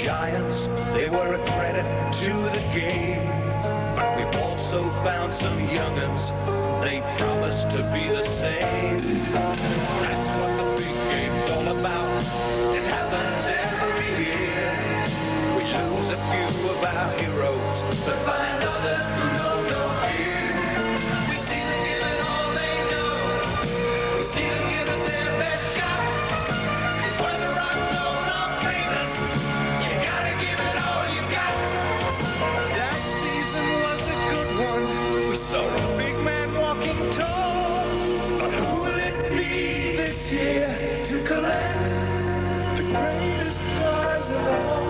Giants, they were a credit to the game. But we've also found some young'uns, they promise to be the same. That's what the big game's all about. It happens every year. We lose a few of our heroes, but find others who know no fear. We see them give it all they know. We see them give it their best shot. 'Cause whether unknown or famous, you gotta give it all you got. That season was a good one. We saw a big man walking tall. But who will it be this year to collect the greatest prize of all?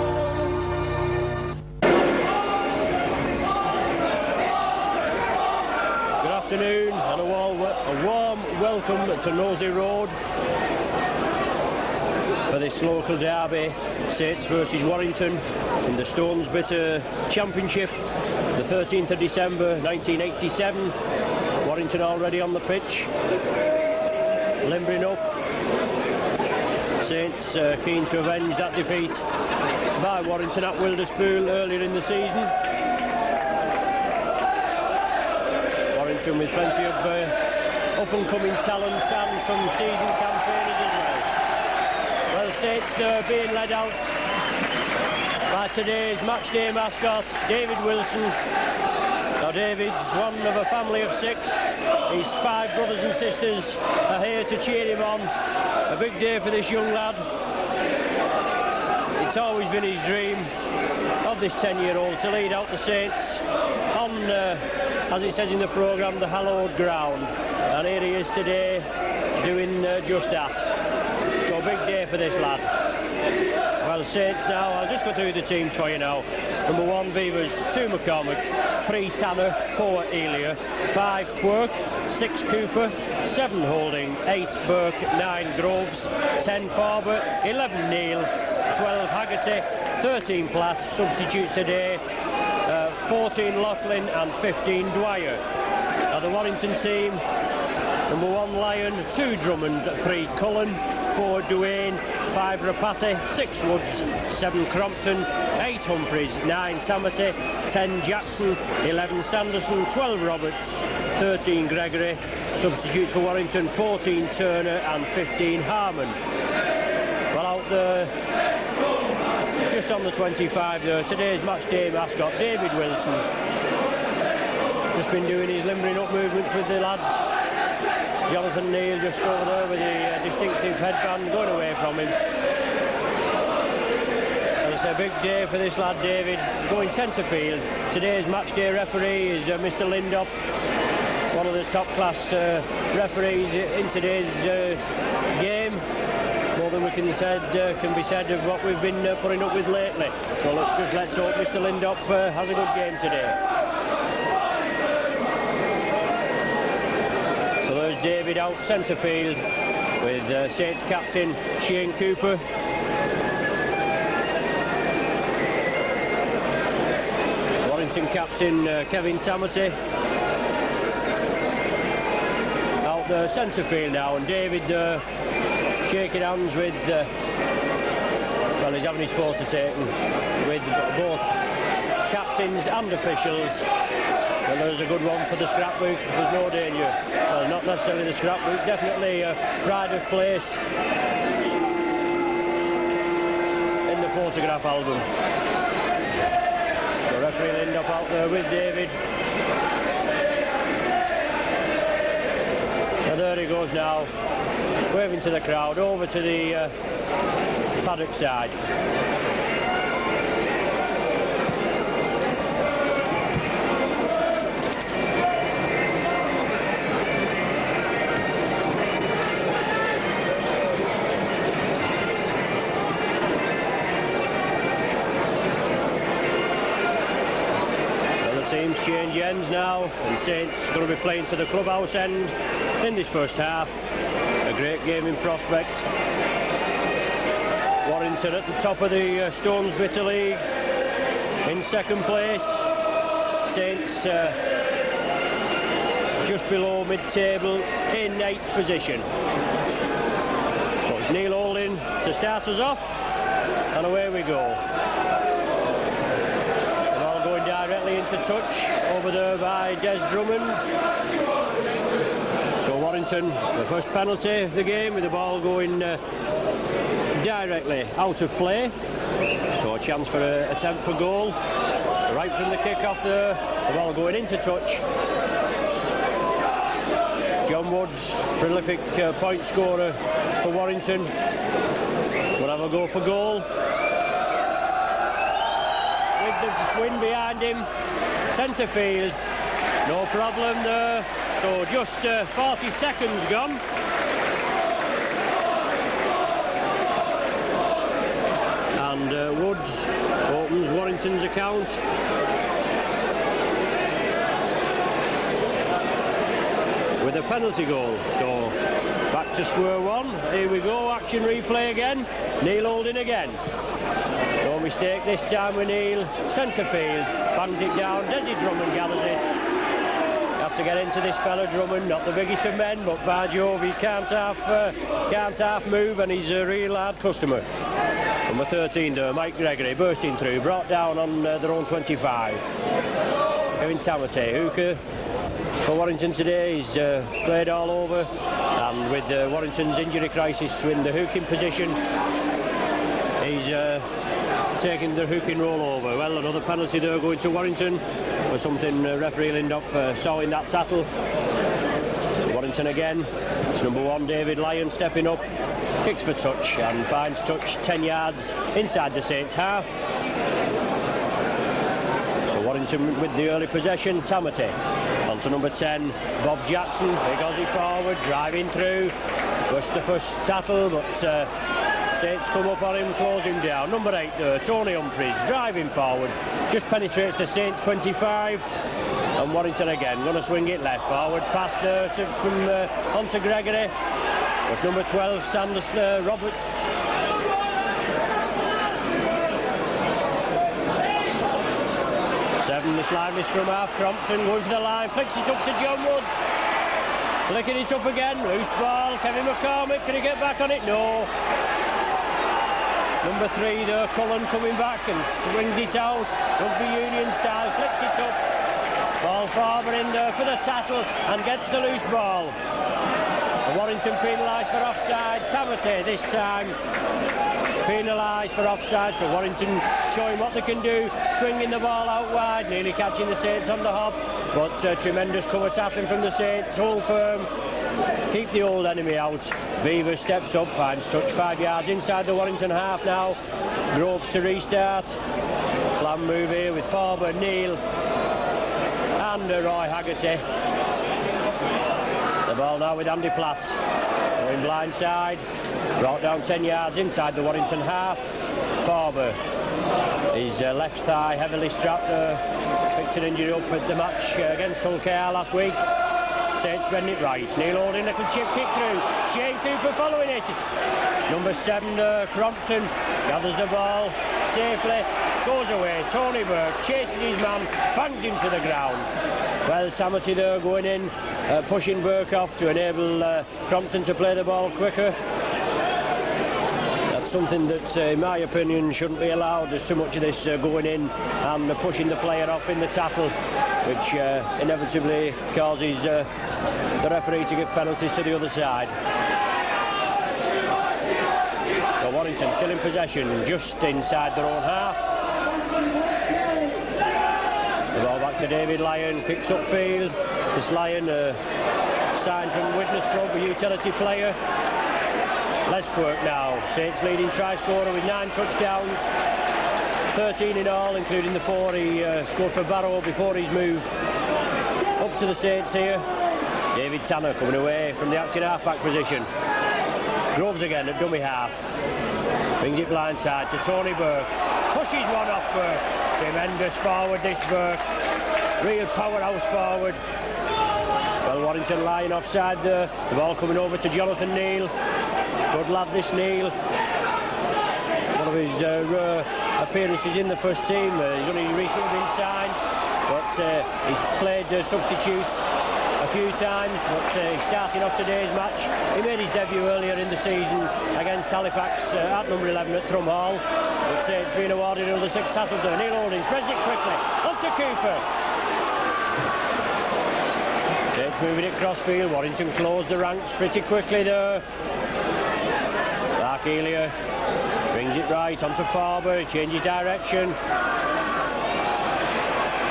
Good afternoon and a warm welcome to Nosey Road for this local derby, Saints versus Warrington in the Stones Bitter Championship, the 13th of December 1987. Warrington already on the pitch, limbering up. Saints keen to avenge that defeat by Warrington at Wilderspool earlier in the season. Warrington with plenty of up-and-coming talent and some seasoned campaigners as well. Well, Saints are being led out by today's matchday mascot, David Wilson. Now, David's one of a family of 6. His 5 brothers and sisters are here to cheer him on. A big day for this young lad. It's always been his dream of this 10-year-old to lead out the Saints on, as it says in the programme, the hallowed ground. And here he is today doing just that. So a big day for this lad. Well, Saints now, I'll just go through the teams for you now. Number 1, Vivers, 2 McCormick, 3 Tanner, 4 Elia, 5 Quirk, 6 Cooper, 7 Holding, 8 Burke, 9 Groves, 10 Farber, 11 Neal, 12 Haggerty, 13 Platt, substitutes today, 14 Laughlin and 15 Dwyer. Now the Warrington team, number 1 Lyon, 2 Drummond, 3 Cullen, 4 Duane, 5 Rapati, 6 Woods, 7 Crompton, 8 Humphreys, 9 Tamati, 10 Jackson, 11 Sanderson, 12 Roberts, 13 Gregory, substitutes for Warrington, 14 Turner and 15 Harmon. Well, out there, just on the 25 there, today's match day mascot, David Wilson. Just been doing his limbering up movements with the lads. Jonathan Neal just over there with the distinctive headband going away from him. And it's a big day for this lad, David. He's going centre field. Today's match day referee is Mr. Lindop, one of the top class referees in today's game. More than we can be said of what we've been putting up with lately. So look, just let's hope Mr. Lindop has a good game today. So there's David out centre field with Saints captain Shane Cooper. Warrington captain Kevin Tamati. Out the centre field now, and David shaking hands with, well, he's having his photo taken with both captains and officials. Well, there's a good one for the scrapbook. There's no danger. Well, not necessarily the scrapbook, definitely a pride of place in the photograph album. So referee Lindop out there with David. And there he goes now, waving to the crowd, over to the paddock side. Teams change ends now, and Saints going to be playing to the clubhouse end in this first half. A great game in prospect. Warrington at the top of the Stones Bitter League in second place. Saints just below mid-table in 8th position. So it's Neil Holding to start us off, and away we go. touch over there by Des Drummond. So Warrington, the first penalty of the game, with the ball going directly out of play. So a chance for an attempt for goal. So right from the kick-off there, the ball going into touch. John Woods, prolific point scorer for Warrington, will have a go for goal. With the wind behind him, centre field, no problem there. So just 40 seconds gone. And Woods opens Warrington's account. With a penalty goal. So back to square one. Here we go, action replay again. Neil Holding again. No mistake this time with Neil. Centre field, bangs it down. Desi Drummond gathers it. Have to get into this fella Drummond, not the biggest of men, but by Jove, he can't half move, and he's a real hard customer. Number 13 there, Mike Gregory, bursting through, brought down on their own 25. Kevin Tamate, hooker for Warrington today. He's played all over, and with Warrington's injury crisis in the hooking position, he's taking the hooking role over. Well, another penalty there going to Warrington for something referee Lindop saw in that tackle. So Warrington again. It's number 1, David Lyon, stepping up, kicks for touch and finds touch 10 yards inside the Saints half. So Warrington with the early possession. Tamate on to number 10, Bob Jackson, big Aussie forward, driving through. Was the first tackle, but Saints come up on him, close him down. Number 8 there, Tony Humphries, driving forward, just penetrates the Saints 25. And Warrington again, going to swing it left forward, pass there from Hunter Gregory. Was number 12, Sanders Roberts. This lively scrum half, Crompton going for the line, flicks it up to John Woods. Flicking it up again, loose ball, Kevin McCormick, can he get back on it? No. Number 3 there, Cullen coming back and swings it out, rugby union style, flicks it up. Ball forward in there for the tackle and gets the loose ball. Warrington penalised for offside, Tamate this time penalised for offside, so Warrington showing what they can do, swinging the ball out wide, nearly catching the Saints on the hop, but tremendous cover tackling from the Saints, hold firm, keep the old enemy out. Beaver steps up, finds touch 5 yards inside the Warrington half now. Groves to restart. Plan move here with Farber, Neil and Roy Haggerty. The ball now with Andy Platt. Going blindside. Brought down 10 yards inside the Warrington half. Farber. His left thigh heavily strapped. Picked an injury up at the match against Hull KR last week. Saints bend it right. Neil Holding, little chip kick through. Shane Cooper following it. Number 7, Crompton gathers the ball safely. Goes away. Tony Burke chases his man, bangs him to the ground. Well, Tamate there going in, pushing Burke off to enable Crompton to play the ball quicker. That's something that, in my opinion, shouldn't be allowed. There's too much of this going in and pushing the player off in the tackle, which inevitably causes the referee to give penalties to the other side. So Warrington still in possession, just inside their own half. The ball back to David Lyon, kicks upfield. This Lyon, signed from Witness Club, a utility player. Les Quirk now, Saints leading try scorer with 9 touchdowns. 13 in all, including the 4 he scored for Barrow before his move up to the Saints here. David Tanner coming away from the acting half-back position. Groves again at dummy half. Brings it blindside to Tony Burke. Pushes one off Burke. Tremendous forward this Burke. Real powerhouse forward. Well, Warrington lying offside there. The ball coming over to Jonathan Neal. Good lad this Neal. One of his rare appearances in the first team. He's only recently been signed, but he's played substitutes a few times, but he's starting off today's match. He made his debut earlier in the season against Halifax at number 11 at Thrum Hall. But it's been awarded another 6 tackles there. Neil Holding spreads it quickly onto Cooper. Saints moving it crossfield. Warrington closed the ranks pretty quickly there. Mark Elia brings it right onto Farber. He changes direction.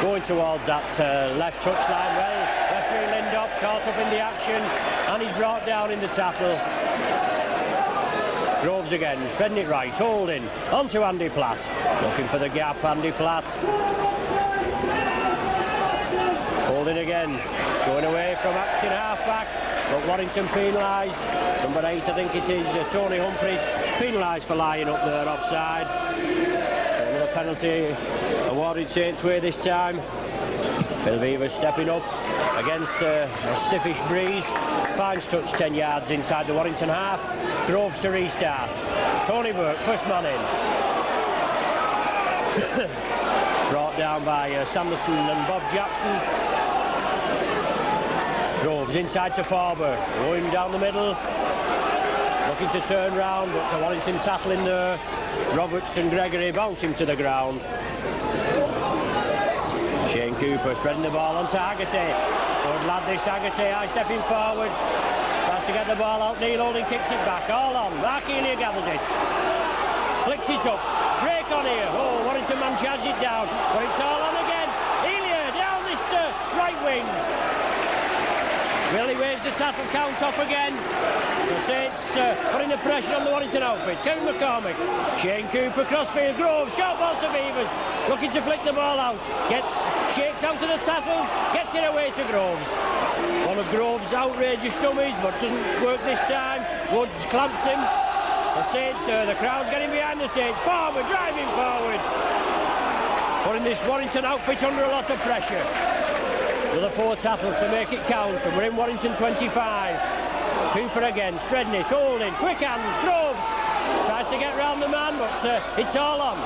Going towards that left touchline. Well, referee Lindop caught up in the action and he's brought down in the tackle. Groves again, spreading it right, holding onto Andy Platt. Looking for the gap, Andy Platt. Holding again, going away from acting half-back, but Warrington penalised. Number 8, I think it is, Tony Humphries, penalised for lying up there offside. So another penalty awarded Saints way this time. Phil Beavers stepping up against a stiffish breeze. Finds touch 10 yards inside the Warrington half. Groves to restart. Tony Burke, first man in. Brought down by Sanderson and Bob Jackson. Groves inside to Farber, going down the middle. Looking to turn round, but the Warrington tackling there. Roberts and Gregory bounce him to the ground. Shane Cooper spreading the ball onto Haggerty. Good lad this Haggerty, high stepping forward. Tries to get the ball out, Neil Holding kicks it back, all on. Mark Elia gathers it. Flicks it up, break on here. Oh, Warrington man charged it down, but it's all on again. Elia down this right wing. Really waves the tackle count off again. The Saints putting the pressure on the Warrington outfit. Kevin McCormick, Shane Cooper, crossfield, Groves, short ball to Beavers, looking to flick the ball out, shakes out to the tackles, gets it away to Groves. One of Groves' outrageous dummies, but doesn't work this time. Woods clamps him. The Saints there, the crowd's getting behind the Saints, forward, driving forward. Putting this Warrington outfit under a lot of pressure. Another 4 tackles to make it count, and we're in Warrington 25. Cooper again, spreading it, holding, quick hands, Groves tries to get round the man, but it's all on.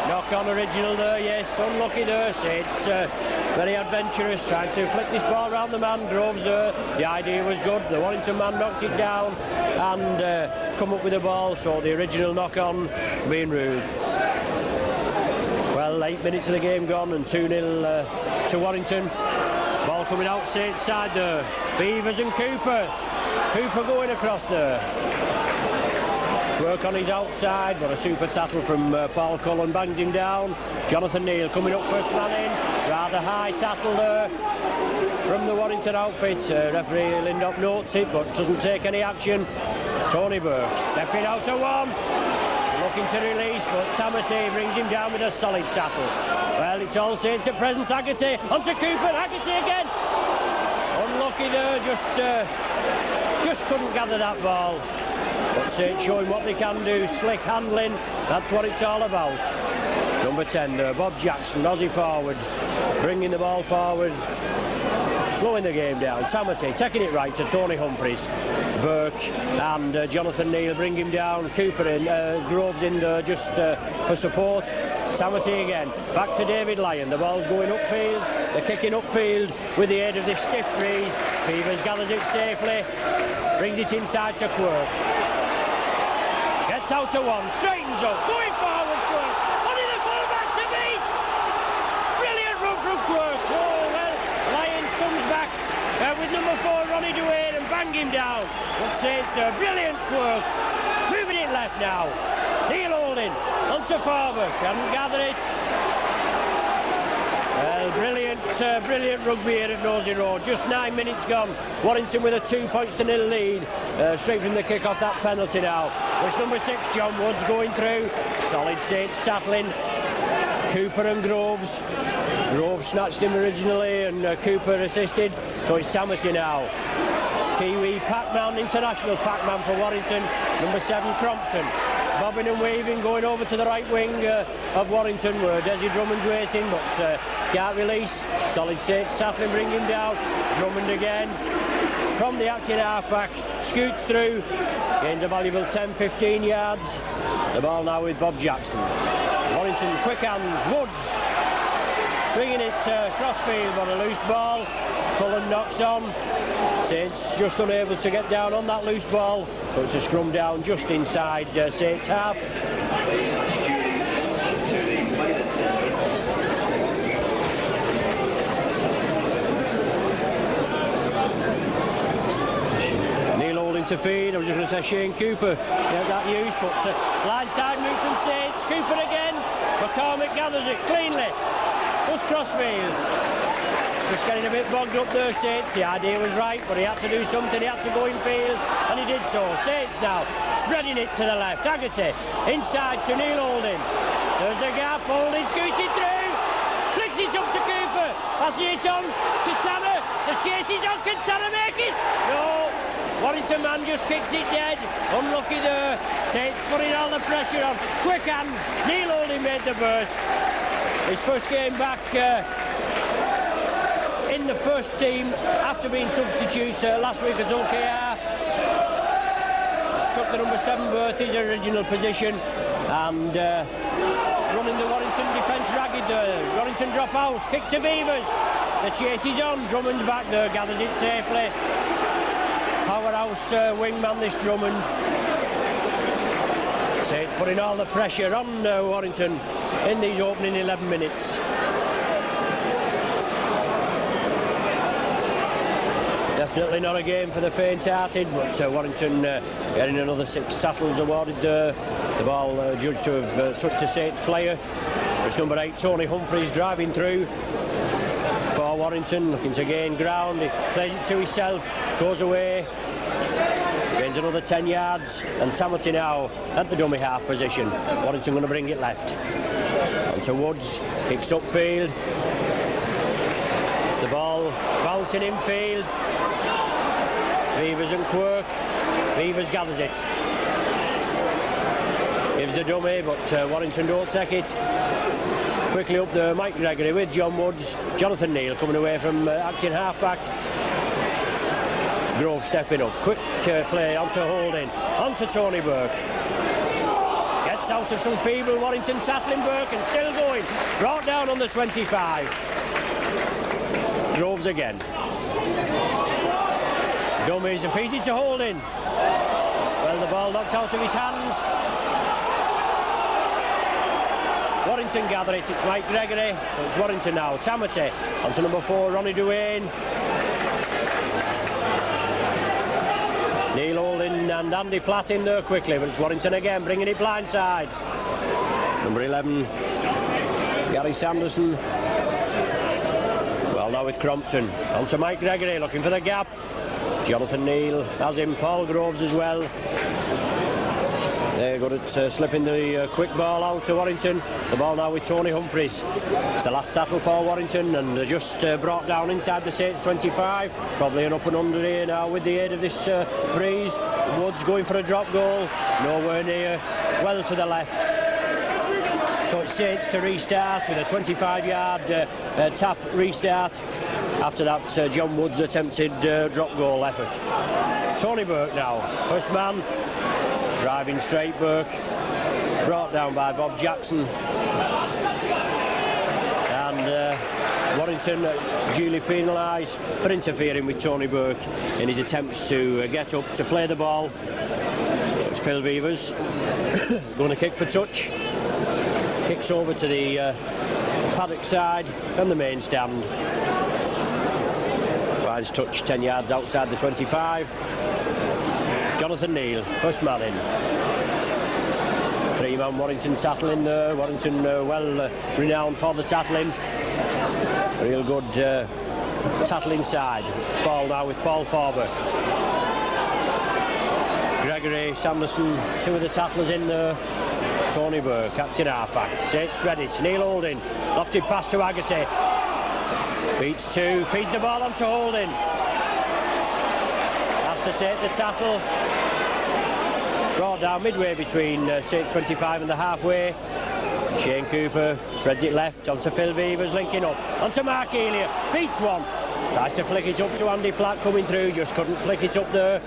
Knock on original there, yes, unlucky there. Saints very adventurous, trying to flick this ball round the man. Groves there, the idea was good. The Warrington man knocked it down and come up with the ball, so the original knock on being ruled. Well, 8 minutes of the game gone and 2-0 to Warrington. Ball coming out Saints side there. Beavers and Cooper. Cooper going across there. Work on his outside, but a super tackle from Paul Cullen bangs him down. Jonathan Neal coming up first man in. Rather high tackle there from the Warrington outfit. Referee Lindop notes it, but doesn't take any action. Tony Burke stepping out to one. Looking to release, but Tamati brings him down with a solid tackle. Well, it's all Saints at present. Haggerty onto Cooper. Haggerty again. Unlucky there, just couldn't gather that ball. But Saints showing what they can do. Slick handling, that's what it's all about. Number 10 there, Bob Jackson, Aussie forward, bringing the ball forward, slowing the game down. Tamati taking it right to Tony Humphries. Burke and Jonathan Neal bring him down. Cooper in, Groves in there just for support. Tamati again, back to David Lyon. The ball's going upfield, they're kicking upfield with the aid of this stiff breeze. Beavers gathers it safely, brings it inside to Quirk. Gets out to one, straightens up, going forward Quirk. Only the fullback to beat. Brilliant run from Quirk. Oh well, Lyons comes back with number 4 Ronnie Duane and bang him down. But Saints there, brilliant Quirk. Moving it left now. Neil Holding onto Farber, can't gather it. Well, brilliant rugby here at Nosey Road. Just 9 minutes gone. Warrington with a 2-0 lead. Straight from the kick off that penalty now. It's number 6, John Woods going through. Solid Saints tackling. Cooper and Groves. Groves snatched him originally and Cooper assisted. So it's Tamati now. Kiwi Pac-Man, international Pac-Man for Warrington. Number 7, Crompton. Bobbing and waving, going over to the right wing of Warrington, where Desi Drummond's waiting, but can't release. Solid Saints tackling, bring him down. Drummond again. From the acting halfback, scoots through. Gains a valuable 10-15 yards. The ball now with Bob Jackson. Warrington, quick hands, Woods. Bringing it crossfield on a loose ball. Cullen knocks on. Saints just unable to get down on that loose ball. So it's a scrum down just inside Saints half. coming to feed. I was just going to say Shane Cooper. Yeah, that use, but line side move from Saints. Cooper again. McCormick gathers it cleanly. Plus crossfield. Just getting a bit bogged up there, Saints. The idea was right, but he had to do something. He had to go in field, and he did so. Saints now spreading it to the left. Haggerty inside to Neil Holding. There's the gap. Holding scooted through. Flicks it up to Cooper. Passing it on to Tanner. The chase is on. Can Tanner make it? No. Warrington man just kicks it dead. Unlucky there. Saints putting all the pressure on. Quick hands. Neil Holding made the burst. His first game back in the first team after being substitute last week at OKR. Took the number 7 berth, his original position, and running the Warrington defence ragged there. Warrington drop out, kick to Beavers. The chase is on. Drummond's back there, gathers it safely. Powerhouse wingman, this Drummond. Saints putting all the pressure on Warrington in these opening 11 minutes. Definitely not a game for the faint-hearted, but Warrington getting another 6 tackles awarded there. The ball judged to have touched a Saints player. It's number 8, Tony Humphries, driving through for Warrington, looking to gain ground. He plays it to himself, goes away, gains another 10 yards, and Tamati now at the dummy half position. Warrington going to bring it left. Onto Woods, kicks upfield. The ball bouncing infield. Beavers and Quirk. Beavers gathers it. Gives the dummy, but Warrington don't take it. Quickly up there, Mike Gregory with John Woods. Jonathan Neal coming away from acting halfback. Grove stepping up. Quick play onto Holding. Onto Tony Burke. Gets out of some feeble Warrington tackling Burke and still going. Brought down on the 25. Groves again. Dummies and feeds it to Holding. Well, the ball knocked out of his hands. Warrington gather it. It's Mike Gregory. So it's Warrington now. Tamati onto number 4, Ronnie Duane. Neil Holding and Andy Platt in there quickly, but it's Warrington again, bringing it blindside. Number 11, Gary Sanderson. Well, now with Crompton. Onto Mike Gregory, looking for the gap. Jonathan Neal has him, Paul Groves as well. They're good at slipping the quick ball out to Warrington. The ball now with Tony Humphries. It's the last tackle for Warrington, and they're just brought down inside the Saints 25. Probably an up and under here now with the aid of this breeze. Woods going for a drop goal. Nowhere near. Well to the left. So it's Saints to restart with a 25-yard tap restart. After that, John Woods' attempted drop goal effort. Tony Burke now, first man, driving straight Burke, brought down by Bob Jackson. And Warrington duly penalised for interfering with Tony Burke in his attempts to get up to play the ball. So it's Phil Beavers going to kick for touch. Kicks over to the paddock side and the main stand. Finds touch 10 yards outside the 25. Jonathan Neal, first man in. 3-man Warrington tackling there. Warrington well renowned for the tackling. Real good tackling side. Ball now with Paul Forber. Gregory, Sanderson, 2 of the tacklers in there. Tony Burke, captain halfback. Saints spread it. Neil Holding, lofted pass to Haggerty. Beats 2, feeds the ball onto Holding. Has to take the tackle. Brought down midway between Saints 25 and the halfway. Shane Cooper spreads it left onto Phil Beavers, linking up. Onto Mark Elia, beats 1. Tries to flick it up to Andy Platt coming through, just couldn't flick it up there.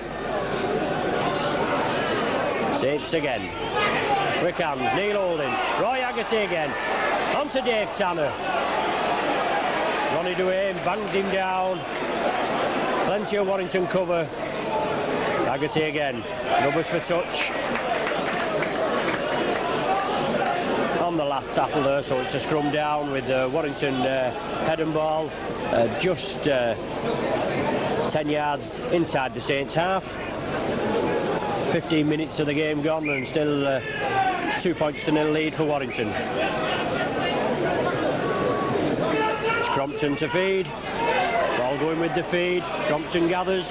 Saints again. Quick hands, Neil Holding. Roy Haggerty again. Onto Dave Tanner. Ronnie Duane bangs him down. Plenty of Warrington cover. Haggerty again. Numbers for touch. On the last tackle there, so it's a scrum down with Warrington head and ball. Just 10 yards inside the Saints half. 15 minutes of the game gone and still 2 points to nil lead for Warrington. It's Crompton to feed. Ball going with the feed. Crompton gathers.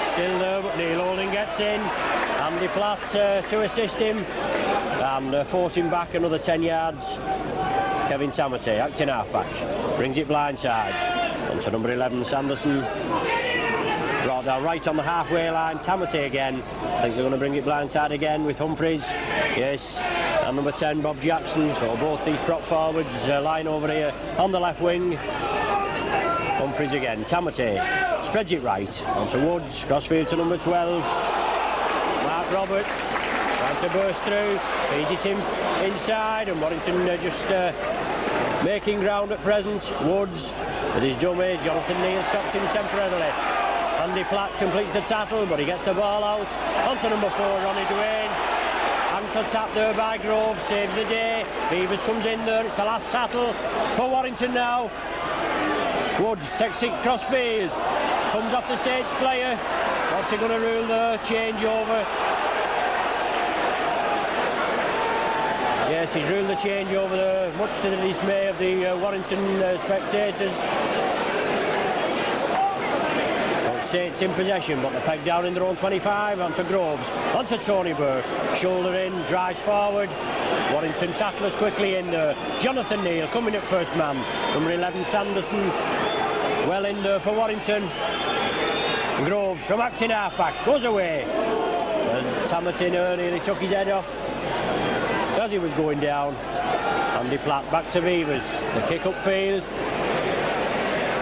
Still there, but Neil Holding gets in. Andy Platt to assist him and force him back another 10 yards. Kevin Tamate, acting halfback, brings it blindside. Onto number 11, Sanderson. Brought down right on the halfway line. Tamate again. I think they're going to bring it blindside again with Humphreys. Yes. And number 10, Bob Jackson. So both these prop forwards line over here on the left wing. Humphreys again. Tamate spreads it right onto Woods. Crossfield to number 12. Mark Roberts trying to burst through. Feeds it him inside, and Warrington just making ground at present. Woods with his dummy. Jonathan Neal stops him temporarily. Andy Platt completes the tackle, but he gets the ball out. Onto number 4, Ronnie Duane. Ankle tap there by Grove, saves the day. Beavers comes in there, it's the last tackle for Warrington now. Woods takes it crossfield, comes off the Saints player. What's he going to rule there? Change over. Yes, he's ruled the change over there, much to the dismay of the Warrington spectators. Saints in possession, but they're pegged down in their own 25. Onto Groves, onto Tony Burke, shoulder in, drives forward. Warrington tacklers quickly in there. Jonathan Neal coming up first man. Number 11 Sanderson well in there for Warrington. Groves from acting halfback goes away, and Tamate nearly took his head off as he was going down. Andy Platt back to Beavers. The kick upfield.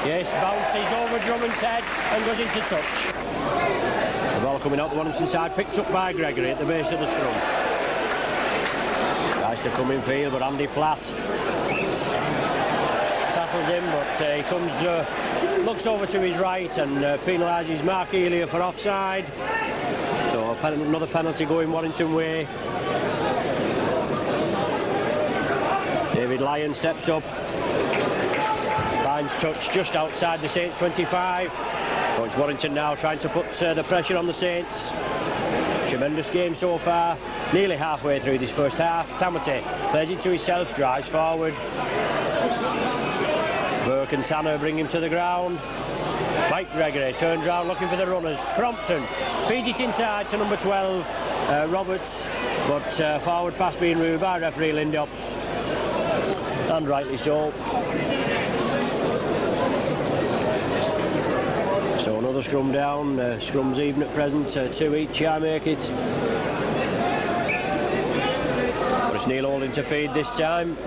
Yes, bounces over Drummond's head and goes into touch. The ball coming out the Warrington side, picked up by Gregory at the base of the scrum. Tries to come in field, but Andy Platt tackles him, but he comes, looks over to his right and penalises Mark Elia for offside. So another penalty going Warrington way. David Lyon steps up. Touch just outside the Saints 25. But it's Warrington now trying to put the pressure on the Saints. Tremendous game so far. Nearly halfway through this first half. Tamate plays it to himself, drives forward. Burke and Tanner bring him to the ground. Mike Gregory turns round looking for the runners. Crompton feeds it inside to number 12, Roberts. But forward pass being ruled by referee Lindop. And rightly so. So another scrum down, scrums even at present, 2 each, I make it. But it's Neil Holding to feed this time.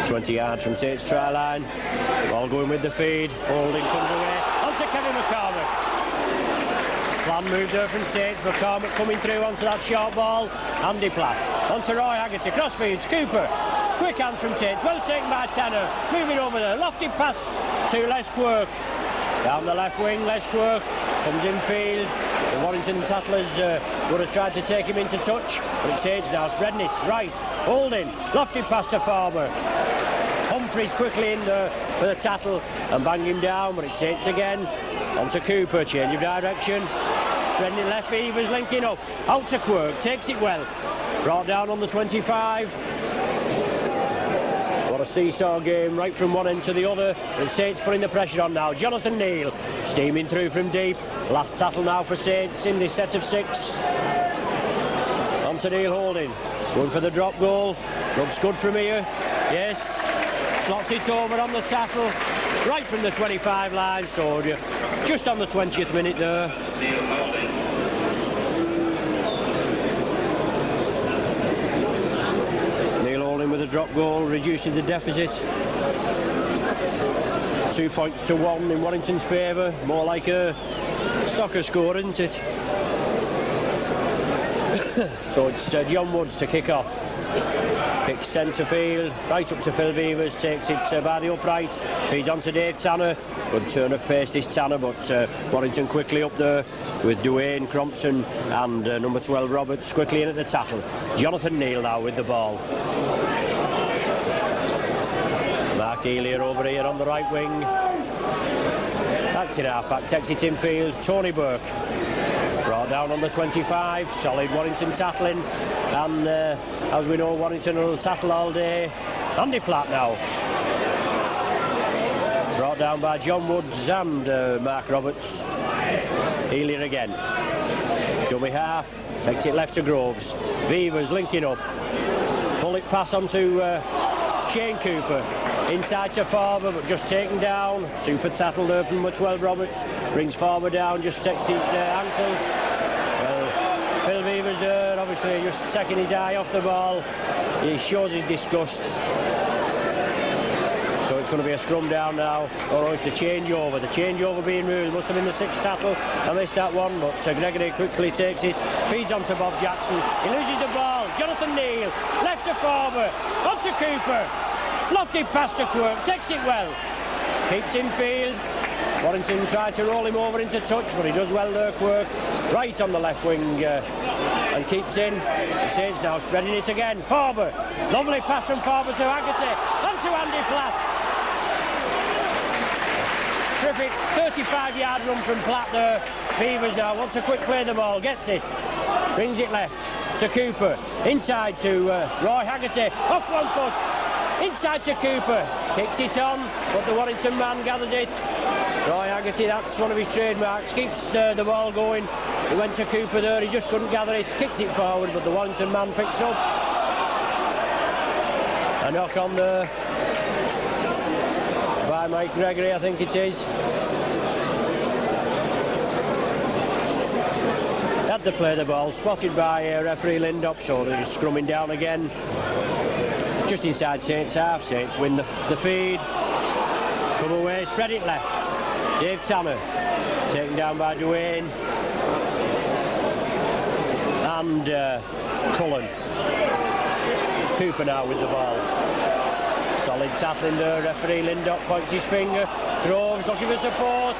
20 yards from Saints try line. Ball going with the feed. Holding comes away. Onto Kevin McCormack. Plan moved there from Saints. McCormack coming through onto that short ball. Andy Platt. Onto Roy Haggerty. Crossfields. Cooper. Quick hands from Saints. Well taken by Tanner. Moving over there. Lofted pass to Les Quirk. Down the left wing. Les Quirk comes in field. The Warrington tattlers would have tried to take him into touch, but it's Saints now spreading it. Right. Holding. Lofted pass to Farber. Humphreys quickly in there for the tattle and bang him down, but it's Saints again. Onto Cooper. Change of direction. Spreading it left. Beavers linking up. Out to Quirk. Takes it well. Brought down on the 25. What a seesaw game right from one end to the other. And Saints putting the pressure on now. Jonathan Neal steaming through from deep. Last tackle now for Saints in this set of 6. On to Neil Holding. Going for the drop goal. Looks good from here. Yes. Slots it over on the tackle. Right from the 25 line. So just on the 20th minute there. With a drop goal, reducing the deficit. 2 points to 1 in Warrington's favour. More like a soccer score, isn't it? So it's John Woods to kick off. Kicks centre field, right up to Phil Beavers, takes it by the upright, feeds on to Dave Tanner. Good turn of pace this Tanner, but Warrington quickly up there with Duane, Crompton and number 12 Roberts quickly in at the tackle. Jonathan Neal now with the ball. Mark Elia over here on the right wing. Acting half-back, takes it in field, Tony Burke. Brought down on the 25, solid Warrington tackling, and as we know, Warrington will tackle all day. Andy Platt now. Brought down by John Woods and Mark Roberts. Healy again. Dummy half, takes it left to Groves. Beavers linking up. Bullet pass on to Shane Cooper. Inside to Farber, but just taken down. Super tattle there from number 12, Roberts. Brings Farber down, just takes his ankles. Well, Phil Beavers there, obviously just taking his eye off the ball. He shows his disgust. So it's going to be a scrum down now. Oh, it's the changeover. The changeover being ruled. Must have been the 6th tackle. I missed that one, but Gregory quickly takes it. Feeds on to Bob Jackson. He loses the ball. Jonathan Neal. Left to Farber. On to Cooper. Lofted pass to Quirk. Takes it well. Keeps in field. Warrington tried to roll him over into touch, but he does well there, Quirk. Right on the left wing and keeps in. The Saints now spreading it again. Farber. Lovely pass from Farber to Haggerty. On to Andy Platt. Terrific 35-yard run from Platt there. Beavers now wants a quick play the ball, gets it. Brings it left to Cooper. Inside to Roy Haggerty. Off one foot. Inside to Cooper. Kicks it on, but the Warrington man gathers it. Roy Haggerty, that's one of his trademarks. Keeps the ball going. He went to Cooper there, he just couldn't gather it. Kicked it forward, but the Warrington man picks up. A knock on there by Mike Gregory, I think it is. Had to play the ball, spotted by referee Lindop, so they're scrumming down again. Just inside Saints half. Saints win the feed. Come away, spread it left. Dave Tanner, taken down by Duane. And Cullen. Cooper now with the ball. Solid tackling there. Referee Lindop points his finger. Groves looking for support.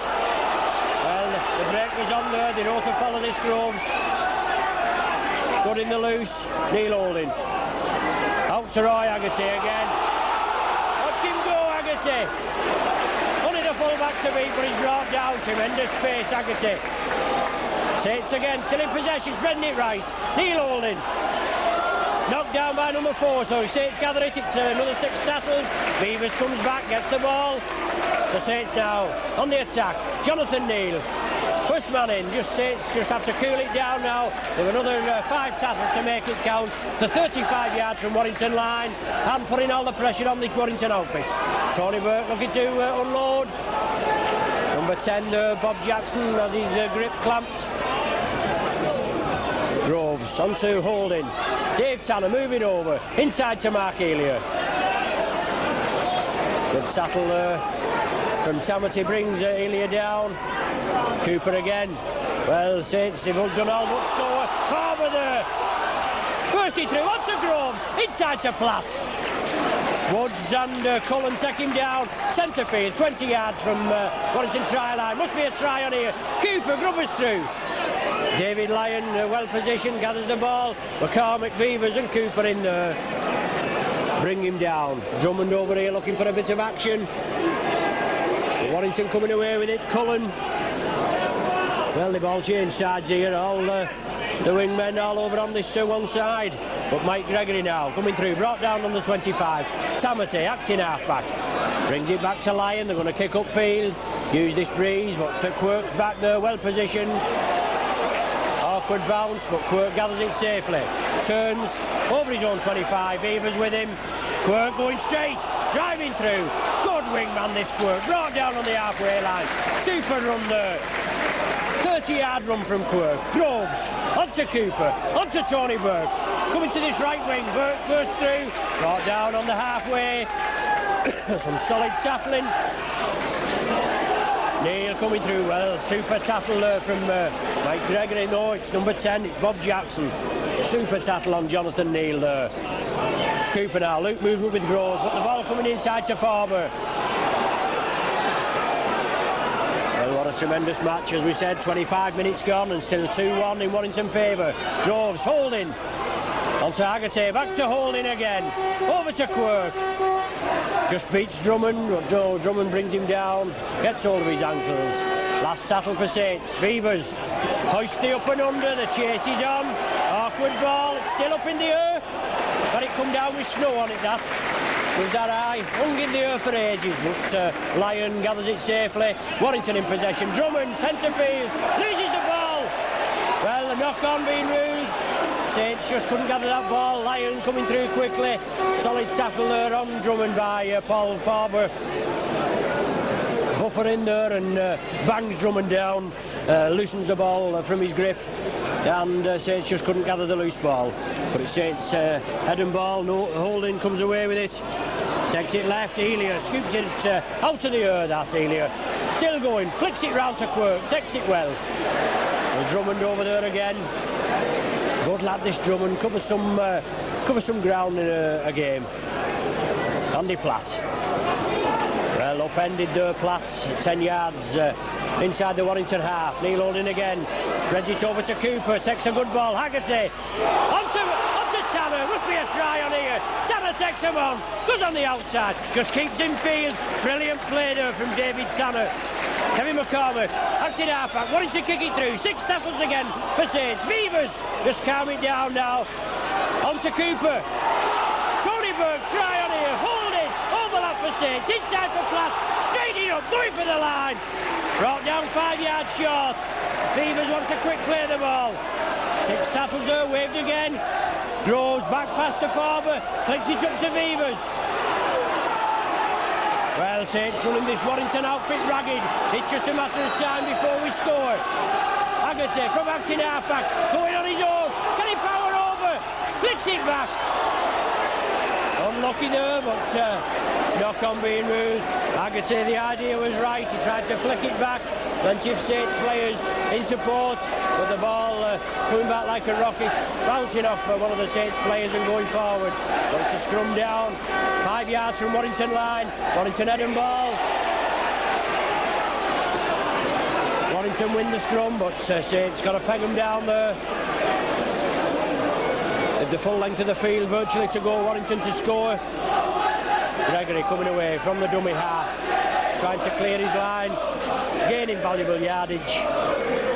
Well, the break was on there. They know to follow this, Groves. Good in the loose. Neil Holding. Out to Roy Haggerty again. Watch him go, Haggerty. Only the full back to beat, but he's brought down. Tremendous pace, Haggerty. Saints again, still in possession, spreading it right. Neil Holding. Knocked down by number 4, so Saints gather it. It's another 6 tackles. Beavers comes back, gets the ball. So Saints now on the attack. Jonathan Neal. First man in, Saints just have to cool it down now. There are another 5 tackles to make it count. The 35 yards from Warrington line and putting all the pressure on this Warrington outfit. Tony Burke looking to unload. Number 10, Bob Jackson has his grip clamped. Groves onto Holding. Dave Tanner moving over. Inside to Mark Elia. Good tackle from Tamati brings Elia down. Cooper again. Well, Saints, they've done all but score. Farber there. Bursting through onto Groves. Inside to Platt. Woods and Cullen take him down. Centre field, 20 yards from Warrington try line. Must be a try on here. Cooper grubbers through. David Lyon, well positioned, gathers the ball. McCormick, Beavers and Cooper in there. Bring him down. Drummond over here looking for a bit of action. Warrington coming away with it. Cullen. Well, they've all changed sides here. All the wingmen all over on this one side. But Mike Gregory now coming through. Brought down on the 25. Tamati acting half-back. Brings it back to Lyon. They're going to kick upfield. Use this breeze, but Quirk's back there, well positioned. Awkward bounce, but Quirk gathers it safely. Turns over his own 25. Beavers with him. Quirk going straight. Driving through. Good wingman this Quirk. Brought down on the halfway line. Super run there. 30-yard run from Quirk. Groves. Onto Cooper. Onto Tony Burke. Coming to this right wing. Burke bursts through. Brought down on the halfway. Some solid tackling. Neil coming through well. Super tackle there from Mike Gregory. No, it's number 10. It's Bob Jackson. Super tackle on Jonathan Neal there. Cooper now. Luke movement with Groves, but the ball coming inside to Farber. Well, what a tremendous match, as we said. 25 minutes gone and still 2-1 in Warrington favour. Groves holding. Onto Haggerty. Back to Holding again. Over to Quirk. just beats Drummond. Drummond brings him down, gets hold of his ankles. Last settle for Saints. Beavers hoist the up and under. The chase is on. Awkward ball. It's still up in the air. But it come down with snow on it, that. With that eye, hung in the air for ages, but Lyon gathers it safely. Warrington in possession. Drummond, centre field, loses the ball. Well, the knock-on being ruled. Saints just couldn't gather that ball. Lyon coming through quickly. Solid tackle there on Drummond by Paul Farber. Buffer in there and bangs Drummond down, loosens the ball from his grip, and Saints just couldn't gather the loose ball. But it's Saints head and ball. No holding, comes away with it. Takes it left. Elia scoops it out of the air. That Elia still going, flicks it round to Quirk, takes it well. Drummond over there again. Good lad, this Drummond. Covers some ground in a game. Andy Platt. Well, upended there, Platt. 10 yards inside the Warrington half. Neil Holding again. Spreads it over to Cooper. Takes a good ball. Haggerty. Onto Tanner. Must be a try on here. Tanner takes him on. Goes on the outside. Just keeps in field. Brilliant play there from David Tanner. Kevin McCormick, acting half-back, wanting to kick it through. 6 tackles again for Saints. Beavers just calm it down now. On to Cooper. Tony Burke, try on here. Holding, overlap for Saints. Inside for Platt. Straightening up, going for the line. Brought down 5 yards short. Beavers want to quick clear the ball. 6 tackles there, waved again. Groves back past to Farber. Flicks it up to Beavers. Well, Saints running this Warrington outfit ragged. It's just a matter of time before we score. Haggerty from acting half-back, going on his own. Can he power over? Flicks it back. Unlucky there, but knock-on being ruled. Haggerty, the idea was right. He tried to flick it back. Plenty of Saints players in support, but the ball coming back like a rocket, bouncing off one of the Saints players and going forward. But it's a scrum down, 5 yards from Warrington line. Warrington head and ball. Warrington win the scrum, but Saints got to peg them down there. At the full length of the field, virtually to go. Warrington to score. Gregory coming away from the dummy half, trying to clear his line, gaining valuable yardage.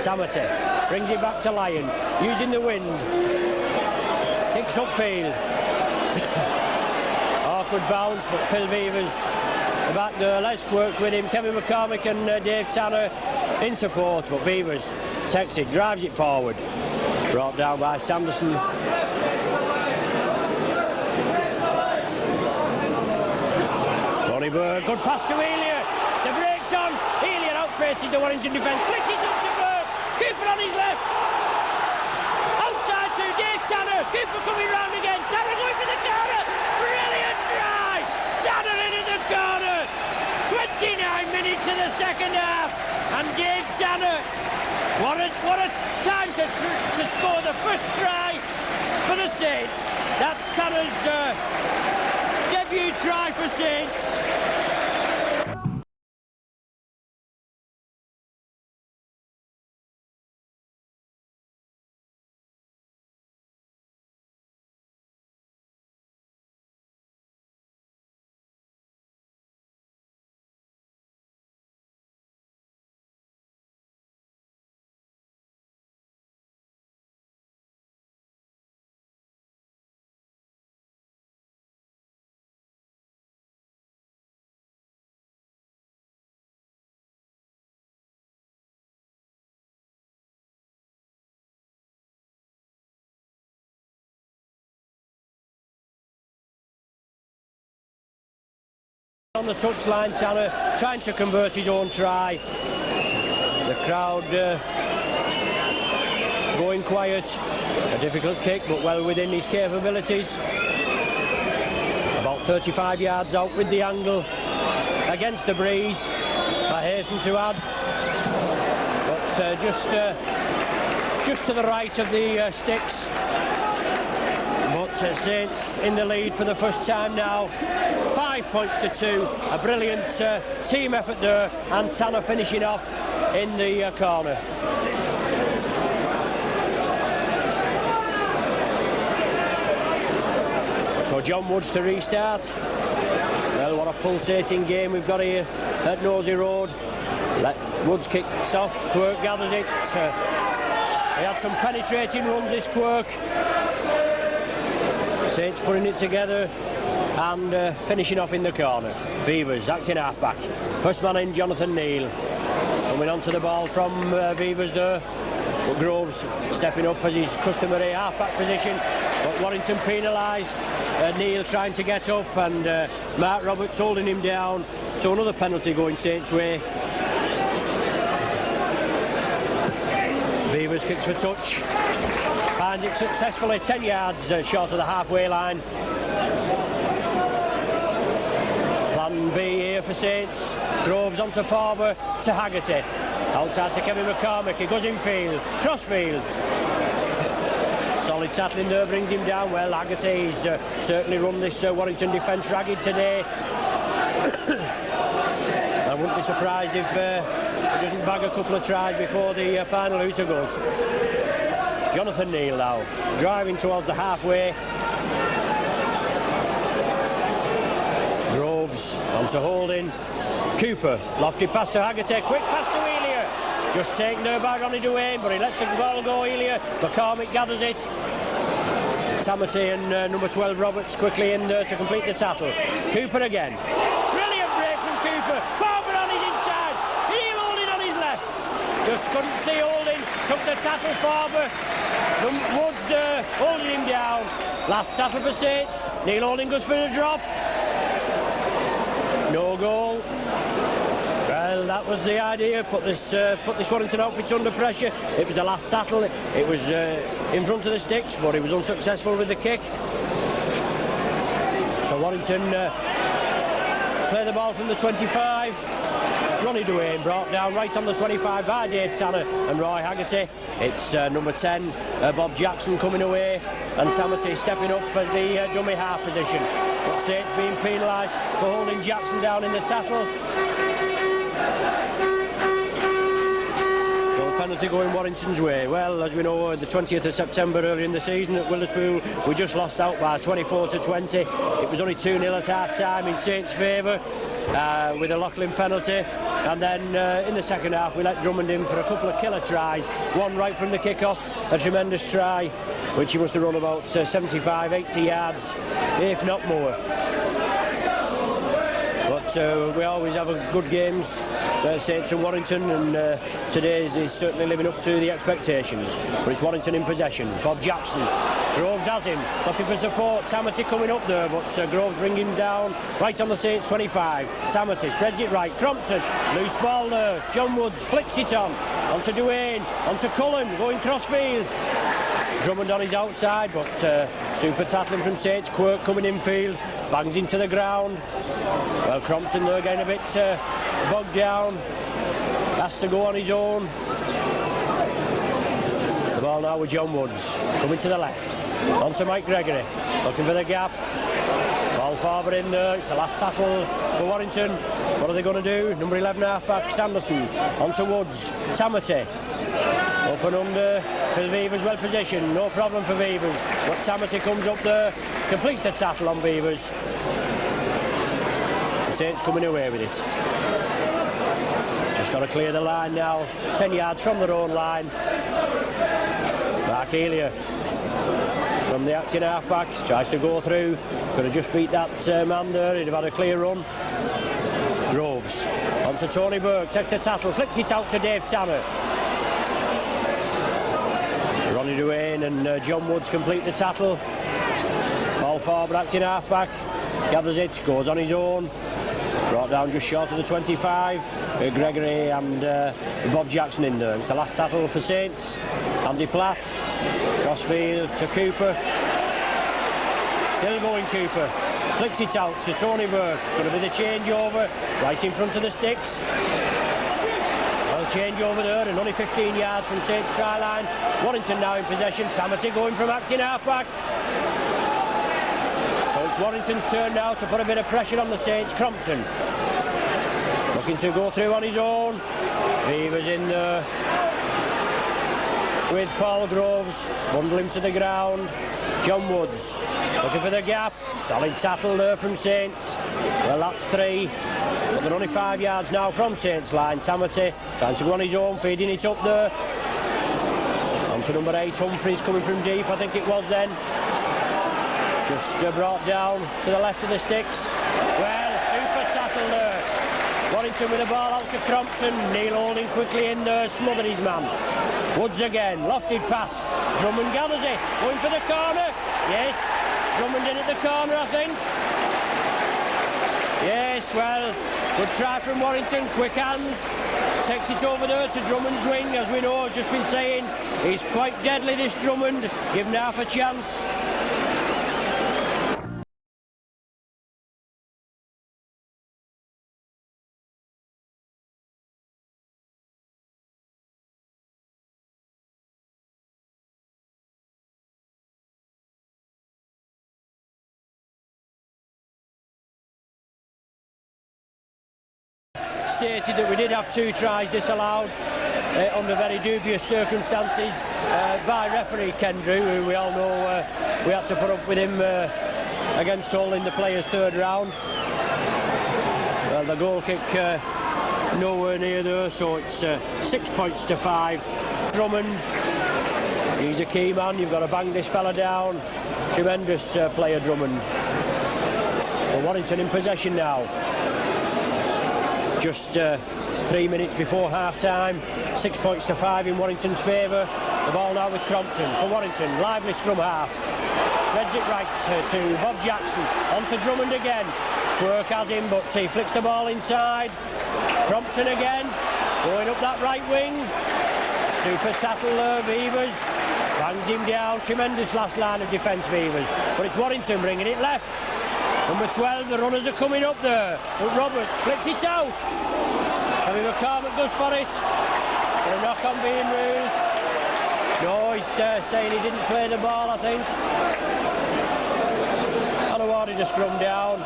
Tamati brings it back to Lyon, using the wind. Kicks upfield. Awkward bounce, but Phil Beavers back there. Les Quirks with him. Kevin McCormick and Dave Tanner in support, but Beavers takes it, drives it forward. Brought down by Sanderson. Tony Burke, good pass to Elia. The break's on. Elia outpaces the Warrington defence. Flicks it up to Burke. Cooper on his left. Outside to Dave Tanner. Cooper coming round again. Tanner going for the corner. Brilliant try. Tanner into the corner. 29 minutes in the second half. And Dave Tanner. What a time to score the first try for the Saints. That's Tanner's debut try for Saints. On the touchline, Tanner trying to convert his own try. The crowd going quiet. A difficult kick, but well within his capabilities. About 35 yards out with the angle against the breeze, I hasten to add. But just to the right of the sticks. But Saints in the lead for the first time now. 5 points to 2. A brilliant team effort there, and Tanner finishing off in the corner. So John Woods to restart. more pulsating game we've got here at Nosey Road. Woods kicks off, Quirk gathers it. He had some penetrating runs, this Quirk. Saints putting it together and finishing off in the corner. Beavers acting half-back. First man in, Jonathan Neal. Coming onto the ball from Beavers there. But Groves stepping up as his customary half-back position. But Warrington penalised. Neal trying to get up and Mark Roberts holding him down. So another penalty going Saints' way. Beavers kicks for touch. Finds it successfully, 10 yards short of the halfway line. Plan B here for Saints. Groves onto Farber to Haggerty. Outside to Kevin McCormick. He goes infield, crossfield. Solid tackling there brings him down. Well, Haggerty's certainly run this Warrington defence ragged today. I wouldn't be surprised if he doesn't bag a couple of tries before the final hooter goes. Jonathan Neal now, driving towards the halfway. Groves onto Holding. Cooper, lofty pass to Haggerty, quick pass to Elia. Just taking their bag on Duane, but he lets the ball go, Elia. McCormick gathers it. Tamati and number 12 Roberts quickly in there to complete the tackle. Cooper again. Brilliant break from Cooper. Farber on his inside. Neal Holding on his left. Just couldn't see Holding. Took the tackle, Farber. Woods there, holding him down. Last tackle for Saints. Neal Holding goes for the drop. No goal. Well, that was the idea. Put this Warrington outfit under pressure. It was the last tackle. It was in front of the sticks, but he was unsuccessful with the kick. So Warrington play the ball from the 25. Ronnie Duane brought down right on the 25 by Dave Tanner and Roy Haggerty. It's number 10, Bob Jackson coming away, and Tamati stepping up as the dummy half position. But Saints being penalised for holding Jackson down in the tackle. So penalty going Warrington's way. Well, as we know, the 20th of September earlier in the season at Wilderspool, we just lost out by 24-20. It was only 2-0 at half-time in Saints' favour with a Loughlin penalty. And then in the second half we let Drummond in for a couple of killer tries. One right from the kick-off, a tremendous try, which he must have run about 75-80 yards, if not more. But we always have good games, Saints and Warrington, and today's is certainly living up to the expectations. But it's Warrington in possession. Bob Jackson, Groves has him, looking for support. Tamati coming up there, but Groves bringing him down right on the Saints 25. Tamati spreads it right. Crompton, loose ball there. John Woods flicks it onto Duane, onto Cullen, going crossfield. Drummond on his outside, but super tackling from Saints. Quirk coming infield, bangs into the ground. Well, Crompton there getting a bit bogged down. Has to go on his own. The ball now with John Woods, coming to the left. Onto Mike Gregory, looking for the gap. Ball Farber in there. It's the last tackle for Warrington. What are they going to do? Number 11 half-back Sanderson. Onto Woods. Tamati. Open under for the Beavers, well positioned, no problem for Beavers. But Tamati comes up there, completes the tackle on Beavers. The Saints coming away with it. Just got to clear the line now, 10 yards from their own line. Mark Elia from the acting half-back, tries to go through, could have just beat that man there, he'd have had a clear run. Groves, onto Tony Burke, takes the tackle, flicks it out to Dave Tanner. Ronnie Duane and John Woods complete the tackle. Paul Farber acting half-back, gathers it, goes on his own. Brought down just short of the 25. Gregory and Bob Jackson in there. It's the last tackle for Saints. Andy Platt, crossfield to Cooper. Still going Cooper. Flicks it out to Tony Burke. It's going to be the changeover right in front of the sticks. Well, change over there and only 15 yards from Saints' try line. Warrington now in possession. Tamati going from acting half-back. So it's Warrington's turn now to put a bit of pressure on the Saints. Crompton looking to go through on his own. Beavers in there. with Paul Groves, bundle him to the ground. John Woods looking for the gap. Solid tackle there from Saints. Well, that's 3. But they're only 5 yards now from Saints line. Tamati trying to go on his own, feeding it up there. On to number 8, Humphreys coming from deep, I think it was then. Just brought down to the left of the sticks. Well, super tackle there. Warrington with the ball out to Crompton. Neil holding quickly in there, smothered his man. Woods again, lofted pass. Drummond gathers it, going for the corner. Yes, Drummond in at the corner, I think. Yes, well, good try from Warrington, quick hands. Takes it over there to Drummond's wing, as we know, I've just been saying. He's quite deadly, this Drummond. Give him half a chance. Stated that we did have 2 tries disallowed under very dubious circumstances by referee Ken Drew, who we all know we had to put up with him against Hull in the players' 3rd round. Well, the goal kick nowhere near there, so it's 6 points to 5. Drummond, he's a key man. You've got to bang this fella down. Tremendous player, Drummond. Well, Warrington in possession now. Just 3 minutes before half-time. 6 points to 5 in Warrington's favour. The ball now with Crompton for Warrington. Lively scrum half. Spreads it right to Bob Jackson. On to Drummond again. Twerk has him, but he flicks the ball inside. Crompton again. Going up that right wing. Super tackle there, Beavers. Bangs him down. Tremendous last line of defence, Beavers. But it's Warrington bringing it left. Number 12, the runners are coming up there. But Roberts flicks it out. Harry McCormack goes for it. But a knock-on being ruled. No, he's saying he didn't play the ball, I think. And awarded a scrum down.